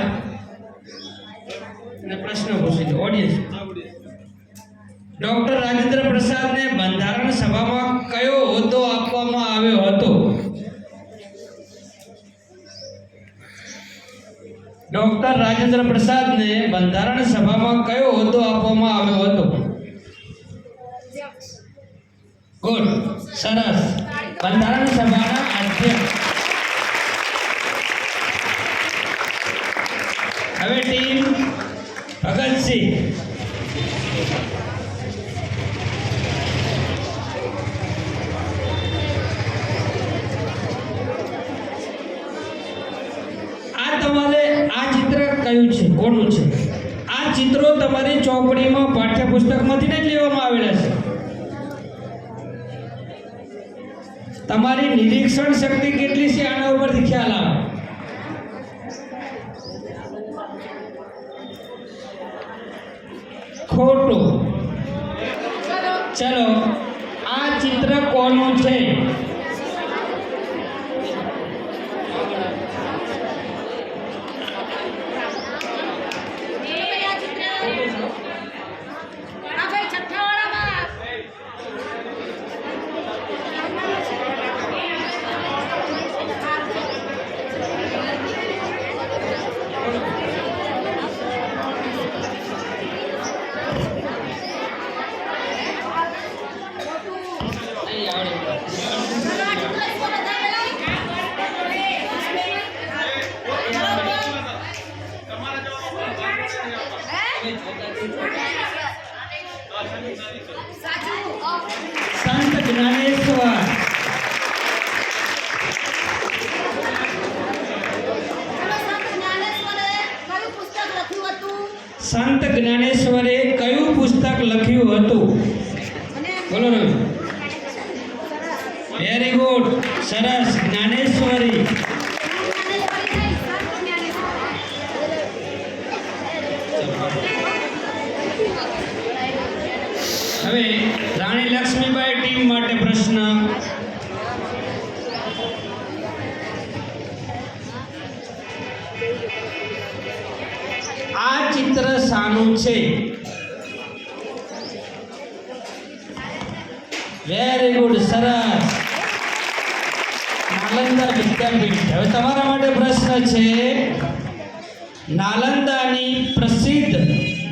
ને પ્રશ્ન પૂછી દો. ઓડિયન્સ, ડોક્ટર રાજેન્દ્ર પ્રસાદને બંધારણ સભામાં કયો હોદ્દો આપવામાં આવ્યો હતો? ડોક્ટર રાજેન્દ્ર પ્રસાદને બંધારણ સભામાં કયો હોદ્દો આપવામાં આવ્યો હતો? ગુડ, સરસ. બંધારણ સભાના અધ્યક્ષ. હવે ટીમ ભગતસિંહ. તમારે આ ચિત્ર કયું છે, કોનું છે? આ ચિત્રો તમારી ચોપડીમાં પાઠ્યપુસ્તકમાંથી જ લેવામાં આવેલા છે. તમારી નિરીક્ષણ શક્તિ કેટલી છે આના ઉપરથી ખ્યાલ આવે. ખોટું. ચલો, આ ચિત્ર કોનું છે? સંત જ્ઞાનેશ્વર. સંત જ્ઞાનેશ્વરે કયું પુસ્તક લખ્યું હતું? બોલો ને. વેરી ગુડ, સરસ. જ્ઞાનેશ્વરી. હવે રાણી લક્ષ્મીબાઈ ટીમ માટે પ્રશ્ન. આ ચિત્ર શાનું છે? વેરી ગુડ, સરસ. નાલંદા વિદ્યાપીઠ. હવે તમારા માટે પ્રશ્ન છે, નાલંદાની પ્રસિદ્ધ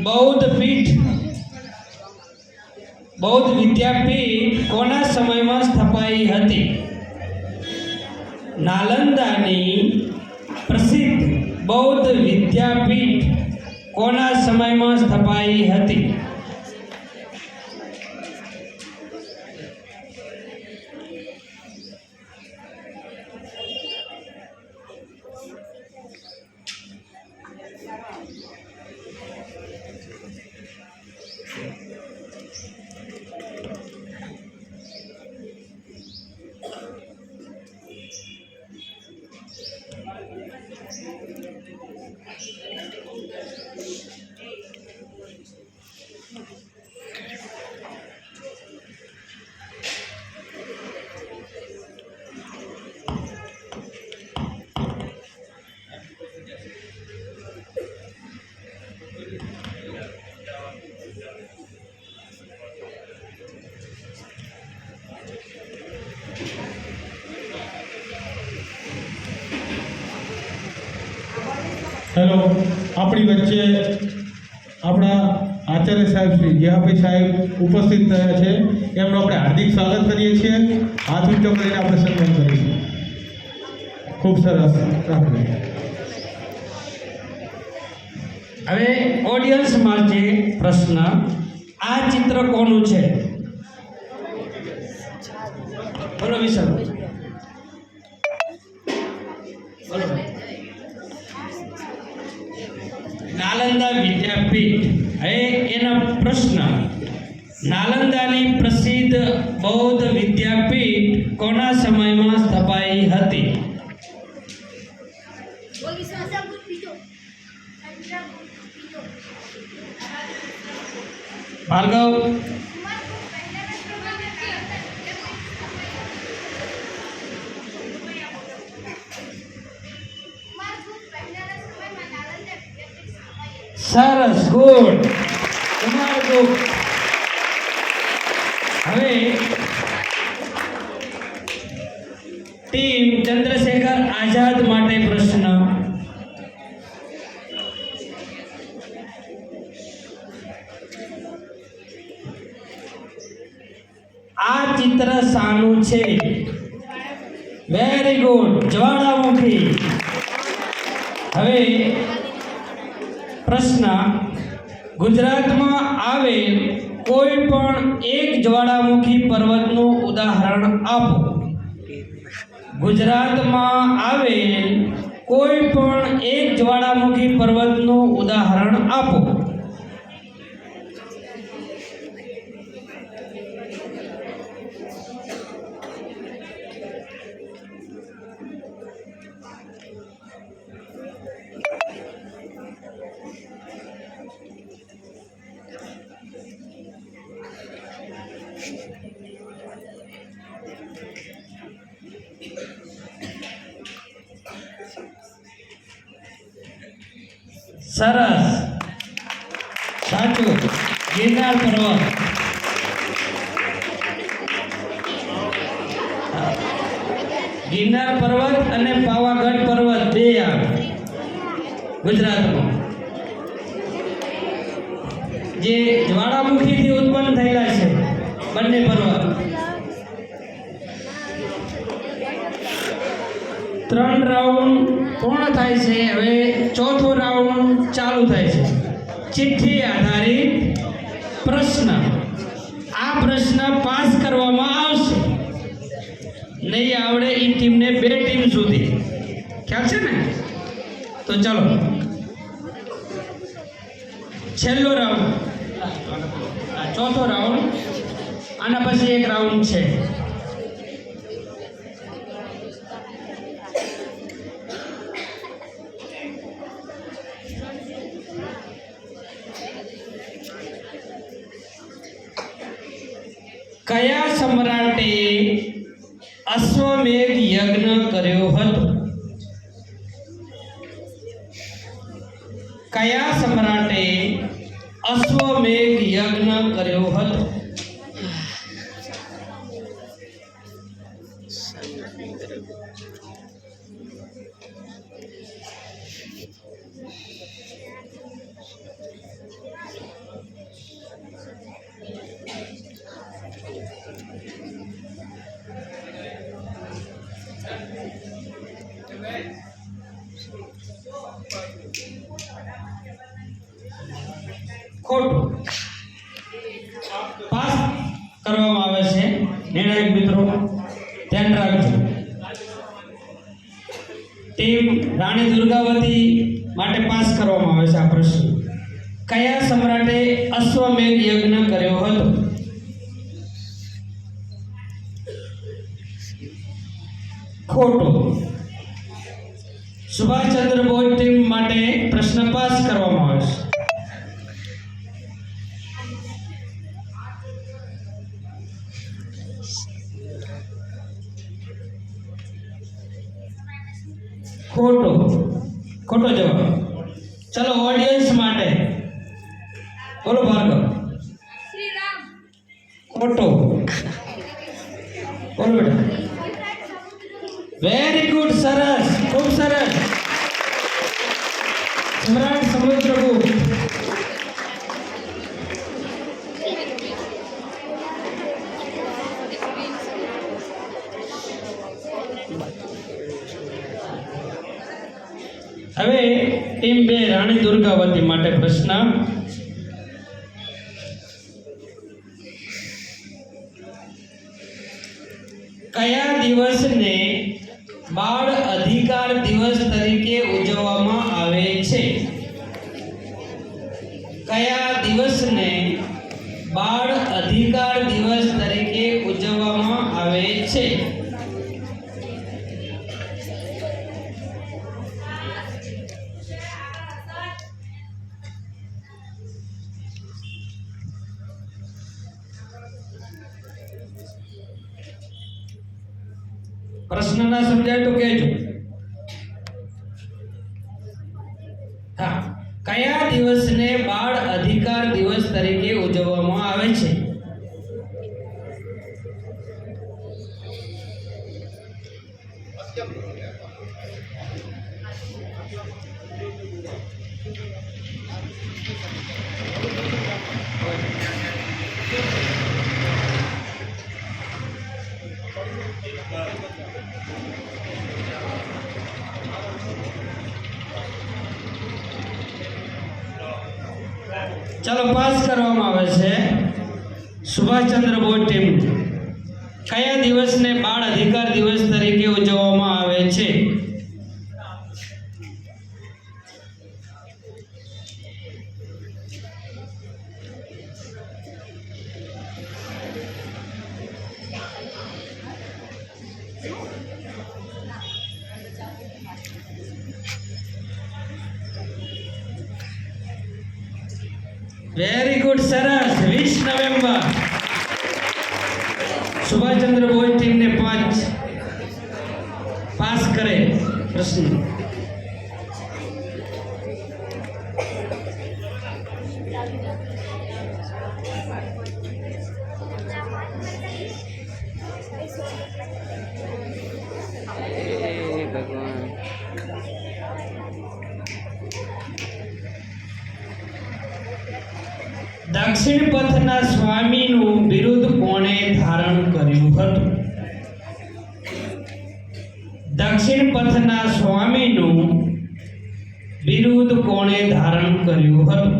બૌદ્ધ પીઠ, બૌદ્ધ વિદ્યાપીઠ કોના સમયમાં સ્થપાઈ હતી? નાલંદાની પ્રસિદ્ધ બૌદ્ધ વિદ્યાપીઠ કોના સમયમાં સ્થપાઈ હતી? હેલો, આપણી વચ્ચે આપણા આચાર્ય સાહેબ શ્રી જીહાભાઈ સાહેબ ઉપસ્થિત થયા છે. એમનું આપણે હાર્દિક સ્વાગત કરીએ છીએ. હાથ ઊંચો કરીને આપણે સન્માન કરીશું. ખૂબ સરસ. રાખો. હવે ઓડિયન્સ માટે પ્રશ્ન, આ ચિત્ર કોનું છે? બોલો વિશાલ. બોલો. નાલંદા વિદ્યાપીઠ. હવે એના પ્રશ્ન નાલંદાની પ્રસિદ્ધ બૌદ્ધ વિદ્યાપીઠ કોના સમયમાં સ્થપાઈ હતી? ભાર્ગવ, સરસ, ગુડ. કુમારગુપ્ત. હવે ટીમ ચંદ્રશેખર આઝાદ માટે પ્રશ્ન. આ ચિત્ર શાનું છે? વેરી ગુડ, જ્વાળામુખી. હવે પ્રશ્ન ગુજરાતમાં આવેલ કોઈ પણ એક જ્વાળામુખી પર્વતનું ઉદાહરણ આપો. ગુજરાતમાં આવેલ કોઈ પણ એક જ્વાળામુખી પર્વતનું ઉદાહરણ આપો. સરસ, સાચું, ગિરનાર પર્વત. ગિરનાર પર્વત અને પાવાગઢ પર્વત બે આવે ગુજરાતમાં, જે જ્વાળામુખીથી ઉત્પન્ન થયેલા છે બંને પર્વત. 3 રાઉન્ડ પૂર્ણ થાય છે. હવે ચોથો રાઉન્ડ ચાલુ થાય છે. ચિઠ્ઠી આધારિત પ્રશ્ન. આ પ્રશ્ન પાસ કરવામાં આવશે. નહીં આવડે એ ટીમને 2 ટીમ સુધી. ખ્યાલ છે ને? તો ચાલો, છેલ્લો રાઉન્ડ, ચોથો રાઉન્ડ. આના પછી એક રાઉન્ડ છે. કયા સમ્રાટે અશ્વમેઘ યજ્ઞ કર્યો હતો? કયા સમ્રાટે અશ્વમેઘ યજ્ઞ કર્યો હતો? ખોટું. પાસ કરવામાં આવે છે. નિર્ણાયક મિત્રો ધ્યાન રાખજો. ટીમ રાણી દુર્ગાવતી માટે પાસ કરવામાં આવે છે આ પ્રશ્ન. કયા સમ્રાટે અશ્વમેઘ યજ્ઞ કર્યો હતો? ખોટું. સુભાષચંદ્ર બોઝ ટીમ માટે પ્રશ્ન પાસ કરવામાં આવે છે. ખોટો, ખોટો જવાબ. ચલો ઓડિયન્સ માટે બોલો ભાર્ગવ. ખોટો. બોલો બેટા. વેરી ગુડ, સરસ, ખૂબ સરસ. સમ્રાટ સમુદ્રગુપ્ત. હવે ટીમ 2 રાણી દુર્ગાવતી માટે પ્રશ્ન. કયા દિવસને બાળ અધિકાર દિવસ તરીકે ઉજવવામાં આવે છે? કયા દિવસ આવે છે? પ્રશ્ન ના સમજાય તો કહેજો. હા, કયા દિવસને બાળ અધિકાર દિવસ તરીકે ઉજવવામાં આવે છે? ચાલો પાસ કરવામાં આવે છે સુભાષચંદ્ર બોઝ ટીમ. કયા દિવસને બાળ અધિકાર દિવસ તરીકે ઉજવવામાં આવે છે? વેરી ગુડ, સરસ. 20 નવેમ્બર. સુભાષચંદ્ર બોઝ ટીમને 5 પાસ કરે પ્રશ્ન. દક્ષિણ પથના સ્વામીનું બિરુદ કોણે ધારણ કર્યું હતું? દક્ષિણ પથના સ્વામીનું બિરુદ કોણે ધારણ કર્યું હતું?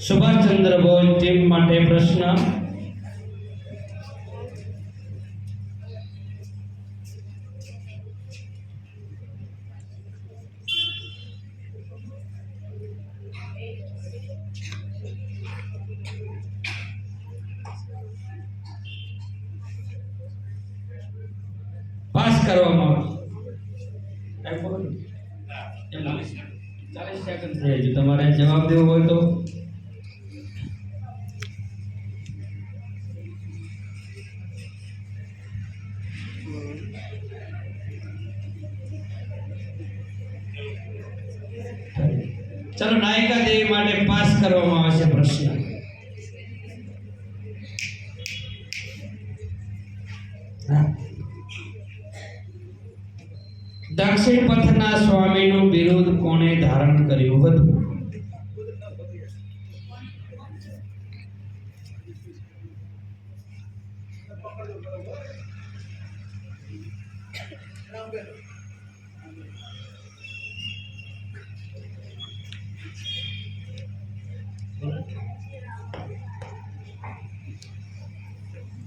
સુભાષચંદ્ર બોઝ ટીમ માટે પ્રશ્ન. પાસ કરવામાં આવે. 40 સેકન્ડ છે. જો તમારે જવાબ દેવો હોય તો ચલો. નાયિકા દેવી માટે પાસ કરવામાં આવે છે પ્રશ્ન. દક્ષિણ પથના સ્વામીનું બિરુદ કોણે ધારણ કર્યું હતું?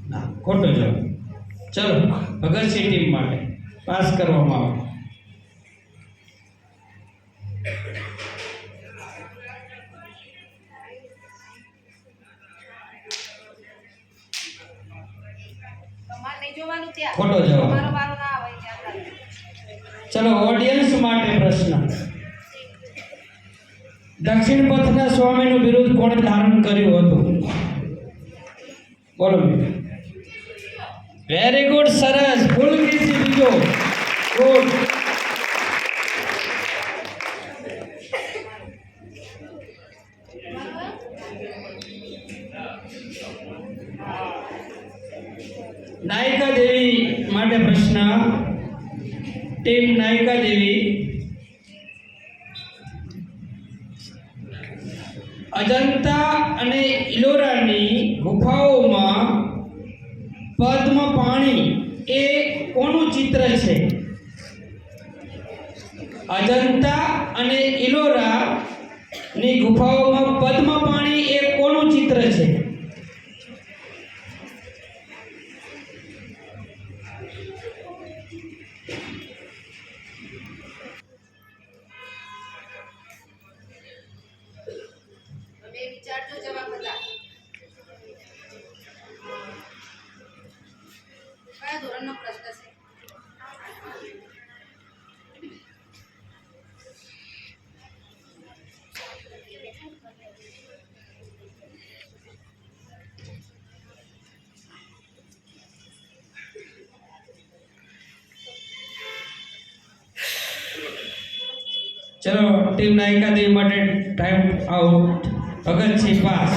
ના, ખોટો જવાબ. ચલો, ભગતસિંહ ટીમ માટે પાસ કરવામાં આવે. ખોટો જવાબ. ચલો, ઓડિયન્સ માટે પ્રશ્ન. દક્ષિણ પથના સ્વામીનું બિરુદ કોણે ધારણ કર્યું હતું? બોલો. વેરી ગુડ, સરસ. ફૂલ કીધી બીજો. ગુડ. નાયિકા દેવી માટે પ્રશ્ન. ટીમ નાયિકા દેવી. અજંતા અને ઇલોરાની ગુફાઓમાં પદ્મ પાણી એ કોનું ચિત્ર છે? અજંતા અને ઇલોરા ની ગુફાઓમાં પદ્મ પાણી એ કોનું ચિત્ર છે? ચલો ટીમ નાયકા દેવી માટે time out. Bhagat Singh pass.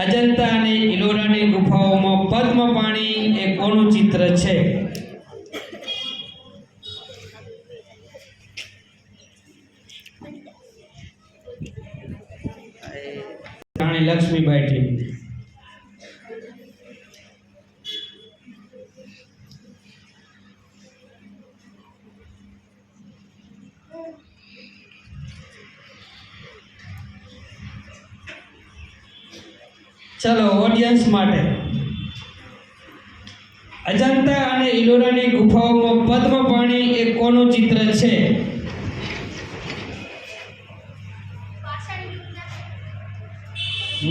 Ajanta અને ઇલોરાની ગુફાઓમાં પદ્મ પાણી એ કોનું ચિત્ર છે? રાણી લક્ષ્મીબાઈ ટીમ. ચલો ઓડિયન્સ માટે, અજંતા અને ઇલોરાની ગુફાઓમાં પદ્મ પાણી એ કોનું ચિત્ર છે?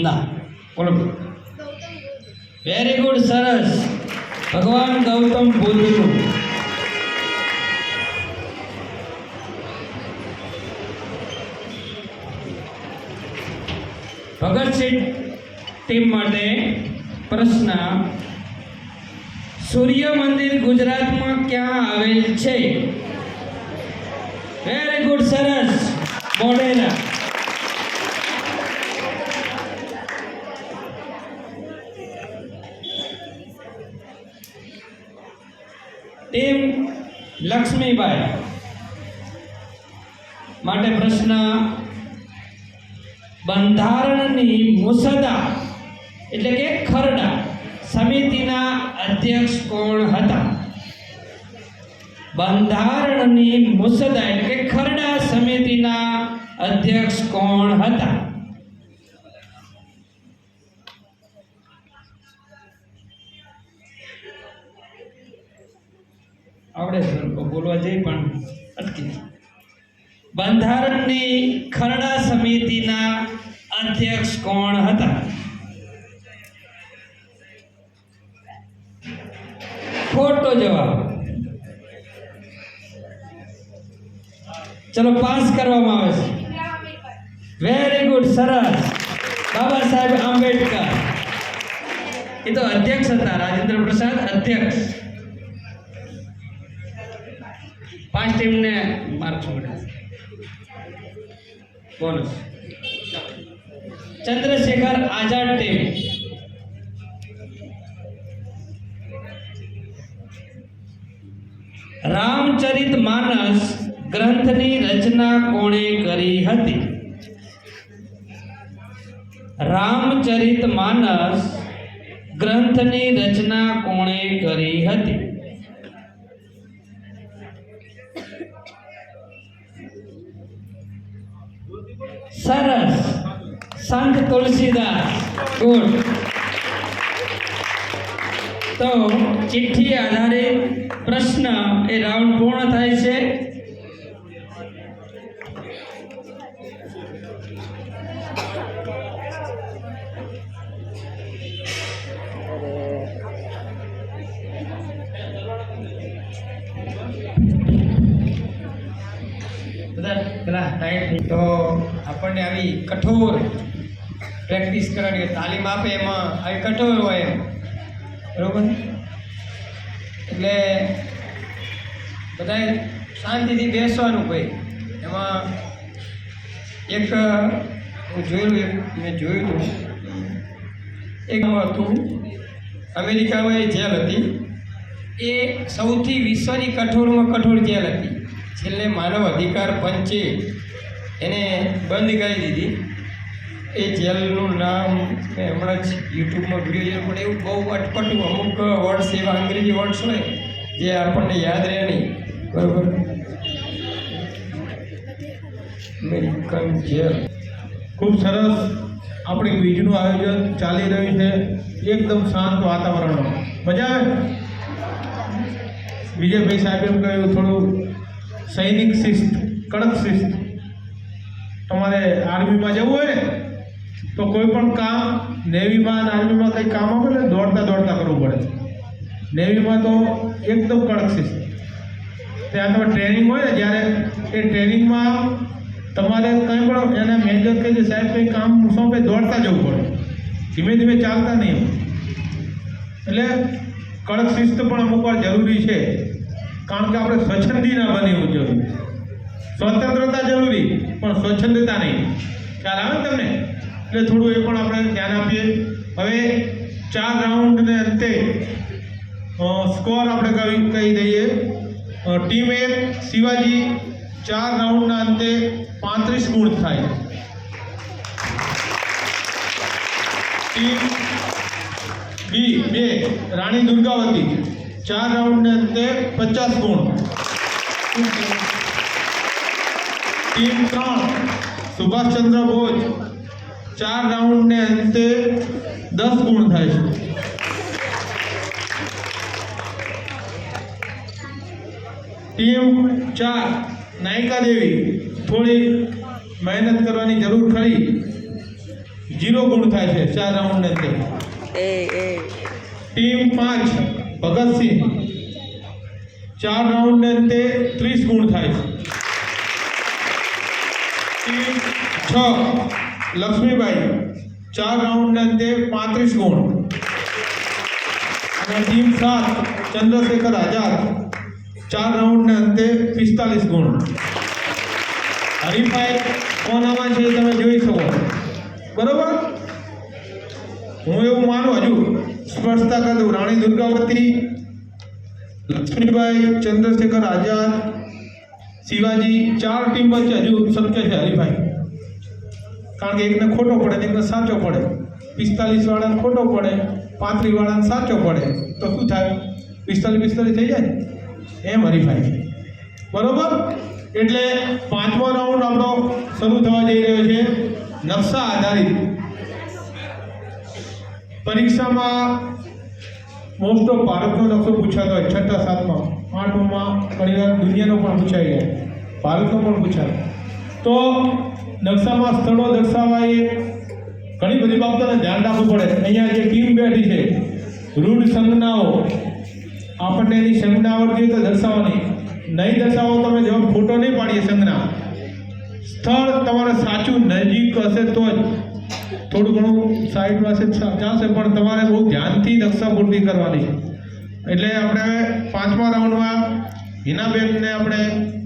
ના, બોલો. વેરી ગુડ, સરસ. ભગવાન ગૌતમ બુદ્ધનું. ભગતસિંહ ટીમ માટે પ્રશ્ન, સૂર્ય મંદિર ગુજરાતમાં ક્યાં આવેલ છે? વેરી ગુડ, સરસ. મોઢેરા. ટીમ લક્ષ્મીબાઈ માટે પ્રશ્ન, બંધારણની મુસદ્દા એટલે કે ખરડા સમિતિના અધ્યક્ષ કોણ હતા? બંધારણની મુસદ્દા એટલે કે ખરડા સમિતિના અધ્યક્ષ કોણ હતા? આવડે સર, બોલવા જઈ પણ અટકી. બંધારણની ખરડા સમિતિના અધ્યક્ષ કોણ હતા? ખોટો જવાબ. ચલો પાસ કરવામાં આવે છે. વેરી ગુડ, સરસ. બાબા સાહેબ આંબેડકર. એ તો અધ્યક્ષ હતા, રાજેન્દ્ર પ્રસાદ અધ્યક્ષ. 5 ટીમને માર્ક્સ મળ્યા. બોનસ. ચંદ્રશેખર આઝાદ ટીમ. રામચરિત માનસ ગ્રંથની રચના કોણે કરી હતી? રામચરિત માનસ ગ્રંથની રચના કોણે કરી હતી? સરસ, સંત તુલસીદાસ. ગુડ. તો ચિઠ્ઠી આધારિત પ્રશ્ન એ રાઉન્ડ પૂર્ણ થાય છે. તો આપણને આવી કઠોર પ્રેક્ટિસ કરવાની, તાલીમ આપે એમાં આવી કઠોર હોય એમ, બરાબર? એટલે બધાએ શાંતિથી બેસવાનું. ભાઈ એમાં એક મેં જોયું હતું, એક હતું અમેરિકામાં એ જેલ હતી, એ સૌથી વિશ્વની કઠોરમાં કઠોર જેલ હતી. છેલ્લે માનવ અધિકાર પંચે એને બંધ કરી દીધી. એ જેલનું નામ મેં હમણાં જ યુટ્યુબમાં વિડીયો જોયો, પણ એવું બહુ અટપટું અમુક વર્ડ્સ એવા અંગ્રેજી વર્ડ્સ હોય જે આપણને યાદ રહે નહીં, બરાબર? American jail. ખૂબ સરસ. આપણી ક્વિઝનું આયોજન ચાલી રહ્યું છે, એકદમ શાંત વાતાવરણમાં. મજા આવે? વિજયભાઈ સાહેબે એમ કહ્યું થોડું સૈનિક શિસ્ત, કડક શિસ્ત. તમારે આર્મીમાં જવું હોય ને તો કોઈ પણ કામ નેવીમાં અને આર્મીમાં કંઈ કામ આપે ને દોડતા દોડતા કરવું પડે. નેવીમાં તો એકદમ કડક શિસ્ત. ત્યાં તમે ટ્રેનિંગ હોય ને, જ્યારે એ ટ્રેનિંગમાં તમારે કંઈ પણ એને મેજર કહે છે સાહેબ કંઈ કામ સોંપે દોડતા જવું પડે, ધીમે ધીમે ચાલતા નહીં. એટલે કડક શિસ્ત પણ અમુક વાર જરૂરી છે, કારણ કે આપણે સ્વચ્છંદી ના બનવું જોઈએ. સ્વતંત્રતા જરૂરી પણ સ્વચ્છંદતા નહીં. ખ્યાલ આવે ને તમને? એટલે થોડું એ પણ આપણે ધ્યાન આપીએ. હવે 4 રાઉન્ડને અંતે સ્કોર આપણે કહી દઈએ. ટીમ 1 શિવાજી 4 રાઉન્ડના અંતે 35 ગુણ થાય. ટીમ બી 2 રાણી દુર્ગાવતી 4 રાઉન્ડને અંતે 50 ગુણ. ટીમ 3 સુભાષચંદ્ર બોઝ 4 રાઉન્ડને અંતે 10 ગુણ થાય છે. ટીમ 4 નાયિકા દેવી થોડી મહેનત કરવાની જરૂર ખરી, 0 ગુણ થાય છે 4 રાઉન્ડને અંતે. ટીમ 5 ભગતસિંહ 4 રાઉન્ડને અંતે 30 ગુણ થાય છે. ટીમ 6 લક્ષ્મીબાઈ 4 રાઉન્ડને અંતે 35 ગુણ. અને ટીમ 7 ચંદ્રશેખર આઝાદ 4 રાઉન્ડને અંતે 45 ગુણ. હરીફાઈ કોનામાં છે તમે જોઈ શકો, બરોબર? હું એવું માનું, હજુ સ્પષ્ટતા કરી દઉં, રાણી દુર્ગાવતી, લક્ષ્મીબાઈ, ચંદ્રશેખર આઝાદ, શિવાજી 4 ટીમ વચ્ચે હજુ શક્ય છે હરીફાઈ. કારણ કે એકને ખોટો પડે ને એકને સાચો પડે. 45 વાળાને ખોટો પડે, 35 વાળાને સાચો પડે, તો શું થાય? 45 થઈ જાય. એમ હરીફાઈ, બરોબર? એટલે 5મો રાઉન્ડ આપણો શરૂ થવા જઈ રહ્યો છે. નકશા આધારિત પરીક્ષામાં મોસ્ટ ઓફ ભારતનો નકશો પૂછાતો હોય. 6, 7, 8માં ઘણીવાર દુનિયાનો પણ પૂછાઈ જાય, ભારતનો પણ પૂછાય. તો નકશામાં સ્થળો દર્શાવવા એ ઘણી બધી બાબતોને ધ્યાન રાખવું પડે. અહીંયા જે ટીમ બેઠી છે, રૂઢ સંજ્ઞાઓ, આપણને એની સંજ્ઞા આવડતી હોય તો દર્શાવવાની. નહીં દર્શાવો તમે જવાબ ખોટો નહીં પાડીએ સંજ્ઞા. સ્થળ તમારે સાચું નજીક હશે તો જ, થોડું ઘણું સાઈડમાં હશે ચાલશે, પણ તમારે બહુ ધ્યાનથી નકશા પૂર્તિ કરવાની. એટલે આપણે હવે 5મા રાઉન્ડમાં હિનાબેનને આપણે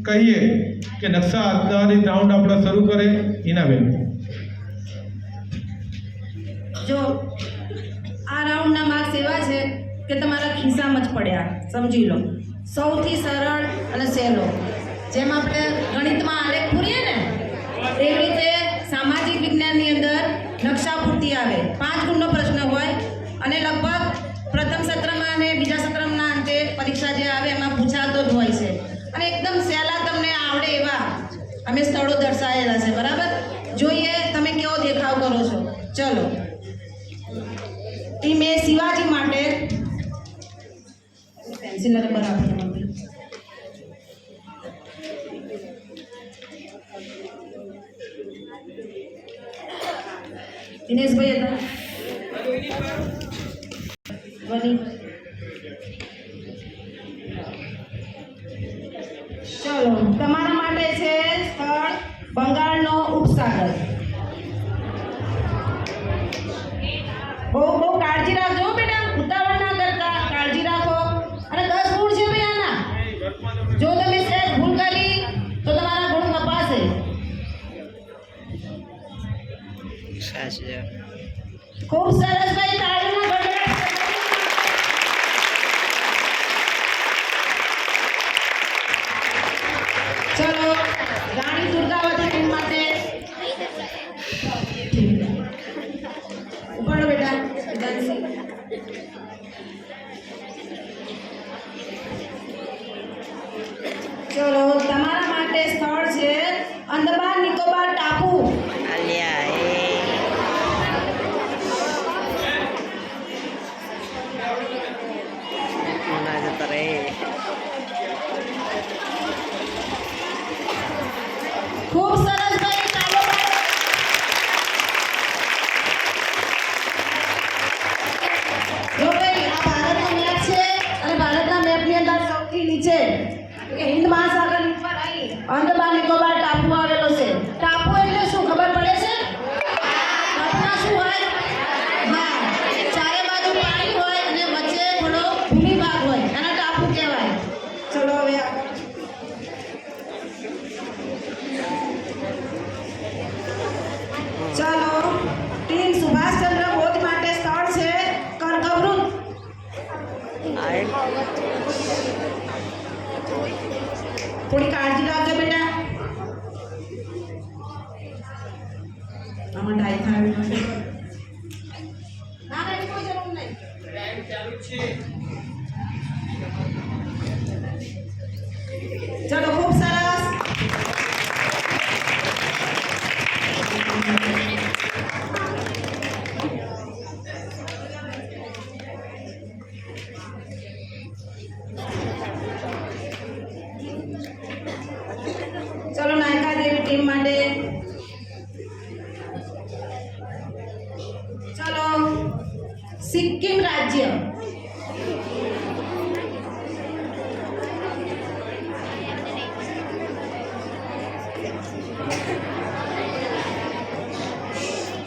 કહીએ કે નકશા આધારિત રાઉન્ડ આપણે શરૂ કરે. હિનાબેન, જો આ રાઉન્ડના માર્ક્સ એવા છે કે તમારા ખિસ્સામાં જ પડ્યા, સમજી લો. સૌથી સરળ અને સહેલો, જેમ આપણે ગણિતમાં આલેખ પૂરીએ ને એવી રીતે સામાજિક વિજ્ઞાનની અંદર નકશા પૂર્તિ આવે. 5 ગુણનો પ્રશ્ન હોય અને લગભગ પ્રથમ સત્રમાં અને બીજા સત્રના અંતે પરીક્ષા જે આવે એમાં પૂછાતો જ હોય છે. અને એકદમ સહેલા તમને આવડે એવા અમે સ્થળો દર્શાવેલા છે, બરાબર? જોઈએ તમે કેવો દેખાવ કરો છો. ચલો, ટીમે શિવાજી માટે પેન્સિલ રબર આપો. દિનેશભાઈ હતા વની. ચલો, તમારા માટે છે સ્થળ બંગાળનો ઉપસાગર. બહુ કાળજી રાખજો બેટા, ઉતાવળ ના કરતા, કાળજી રાખો. અને 10 ગુણ છે ભાઈ આના. જો તમે સહેજ ભૂલ કરી તો તમારા ગુણ કપાશે. ખૂબ સરસ ભાઈ, તાળીના ગડગડાટ. ચલો, રાણી દુર્ગાવતી ટીમ માટે ઉપાડો બેટા. ચલો, તમારા માટે સ્થળ છે અંદમાન નિકોબાર ટાપુ. ખૂબ સરસ ભાઈ, ચાલો. જો થોડી કાળજી રાખજો બેટા. આમાં ડાય થાય ના ના કોઈ જરૂર નહીં. ચલો ખૂબ સરસ. ચલો નાયકા દેવી ટીમ માટે ચલો સિક્કિમ રાજ્ય.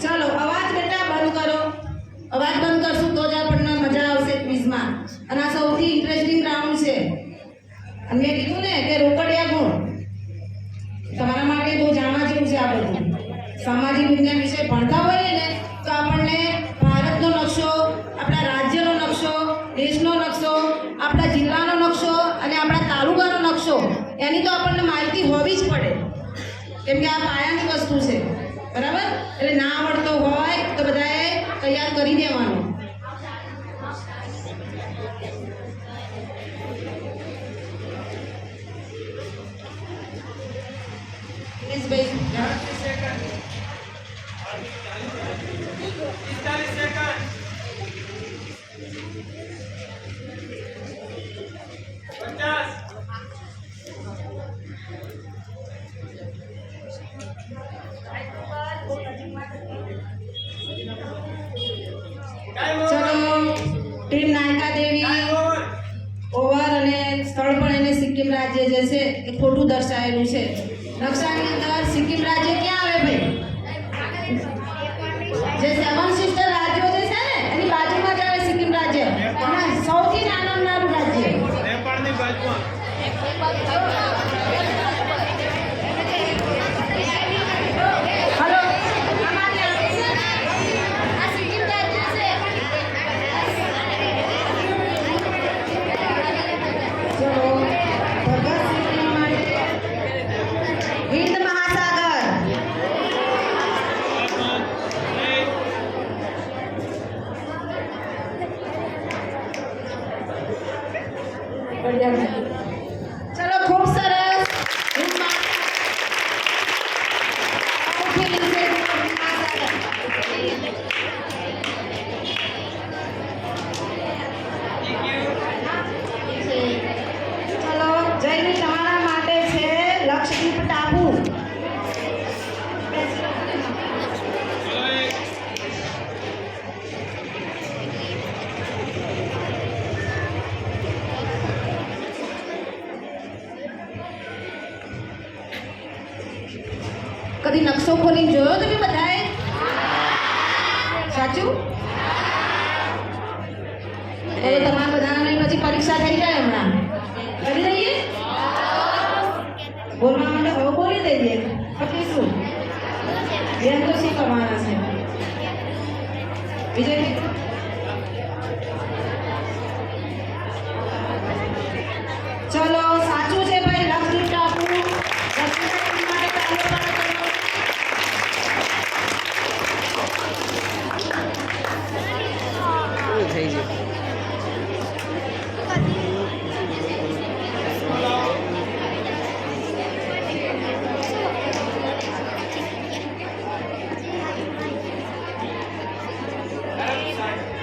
ચલો અવાજ બેટા બંધ કરો. અવાજ બંધ કરશું તો જ આપણને મજા આવશે ક્વિઝમાં. અને આ સૌથી ઇન્ટરેસ્ટિંગ રાઉન્ડ છે. અને મેં કીધું ને કે રોકડિયા ગુણ તમારા માટે બહુ જાણવા જેવું છે. આ બધું સામાજિક વિજ્ઞાન વિશે ભણતા હોઈએ ને તો આપણને ભારતનો નકશો, આપણા રાજ્યનો નકશો, દેશનો નકશો, આપણા જિલ્લાનો નકશો અને આપણા તાલુકાનો નકશો એની તો આપણને માહિતી હોવી જ પડે, કેમ કે આ પાયાની વસ્તુ છે. બરાબર? એટલે ના આવડતો હોય તો બધાએ તૈયાર કરી દેવાનું. ચલો ટીમ નાયકા દેવી ઓવર અને સ્થળ પણ એને સિક્કિમ રાજ્ય જે છે એ ખોટું દર્શાવેલું છે. નકશાની અંદર સિક્કિમ રાજ્ય ક્યાં આવે ભાઈ? જે સેવન સિસ્ટર રાજ્યો જે છે ને એની બાજુમાં જ આવે સિક્કિમ રાજ્ય. અને સૌથી નાનું રાજ્ય. નેપાળની બાજુમાં. હલો આ સિક્કિમ રાજ્ય છે. ચલો ભગતસિંહ માટે હિન્દ મહાસાગર. ચલો ખૂબ સરસ. હિન્દ સૌથી નીચે મહાસાગર. ચલો જયની તમારા માટે છે લક્ષદ્વીપ ટાપુ. કદી નકશો ખોલીને જોયો તમે બધાએ? સાચું? હવે તમારા બધાની પછી પરીક્ષા થઈ જાય હમણાં. કરી દઈએ? બોલવા માટે હવે બોલી દઈએ. પછી શું? બેન તો શી કરવાના છે? વિજય ચલો સાચું છે ભાઈ. લક્ષદ્વીપ ટાપુ. લક્ષદ્વીપ માટે તાળીઓ પાડો.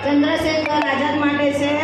ચંદ્રશેખર આઝાદ માટે છે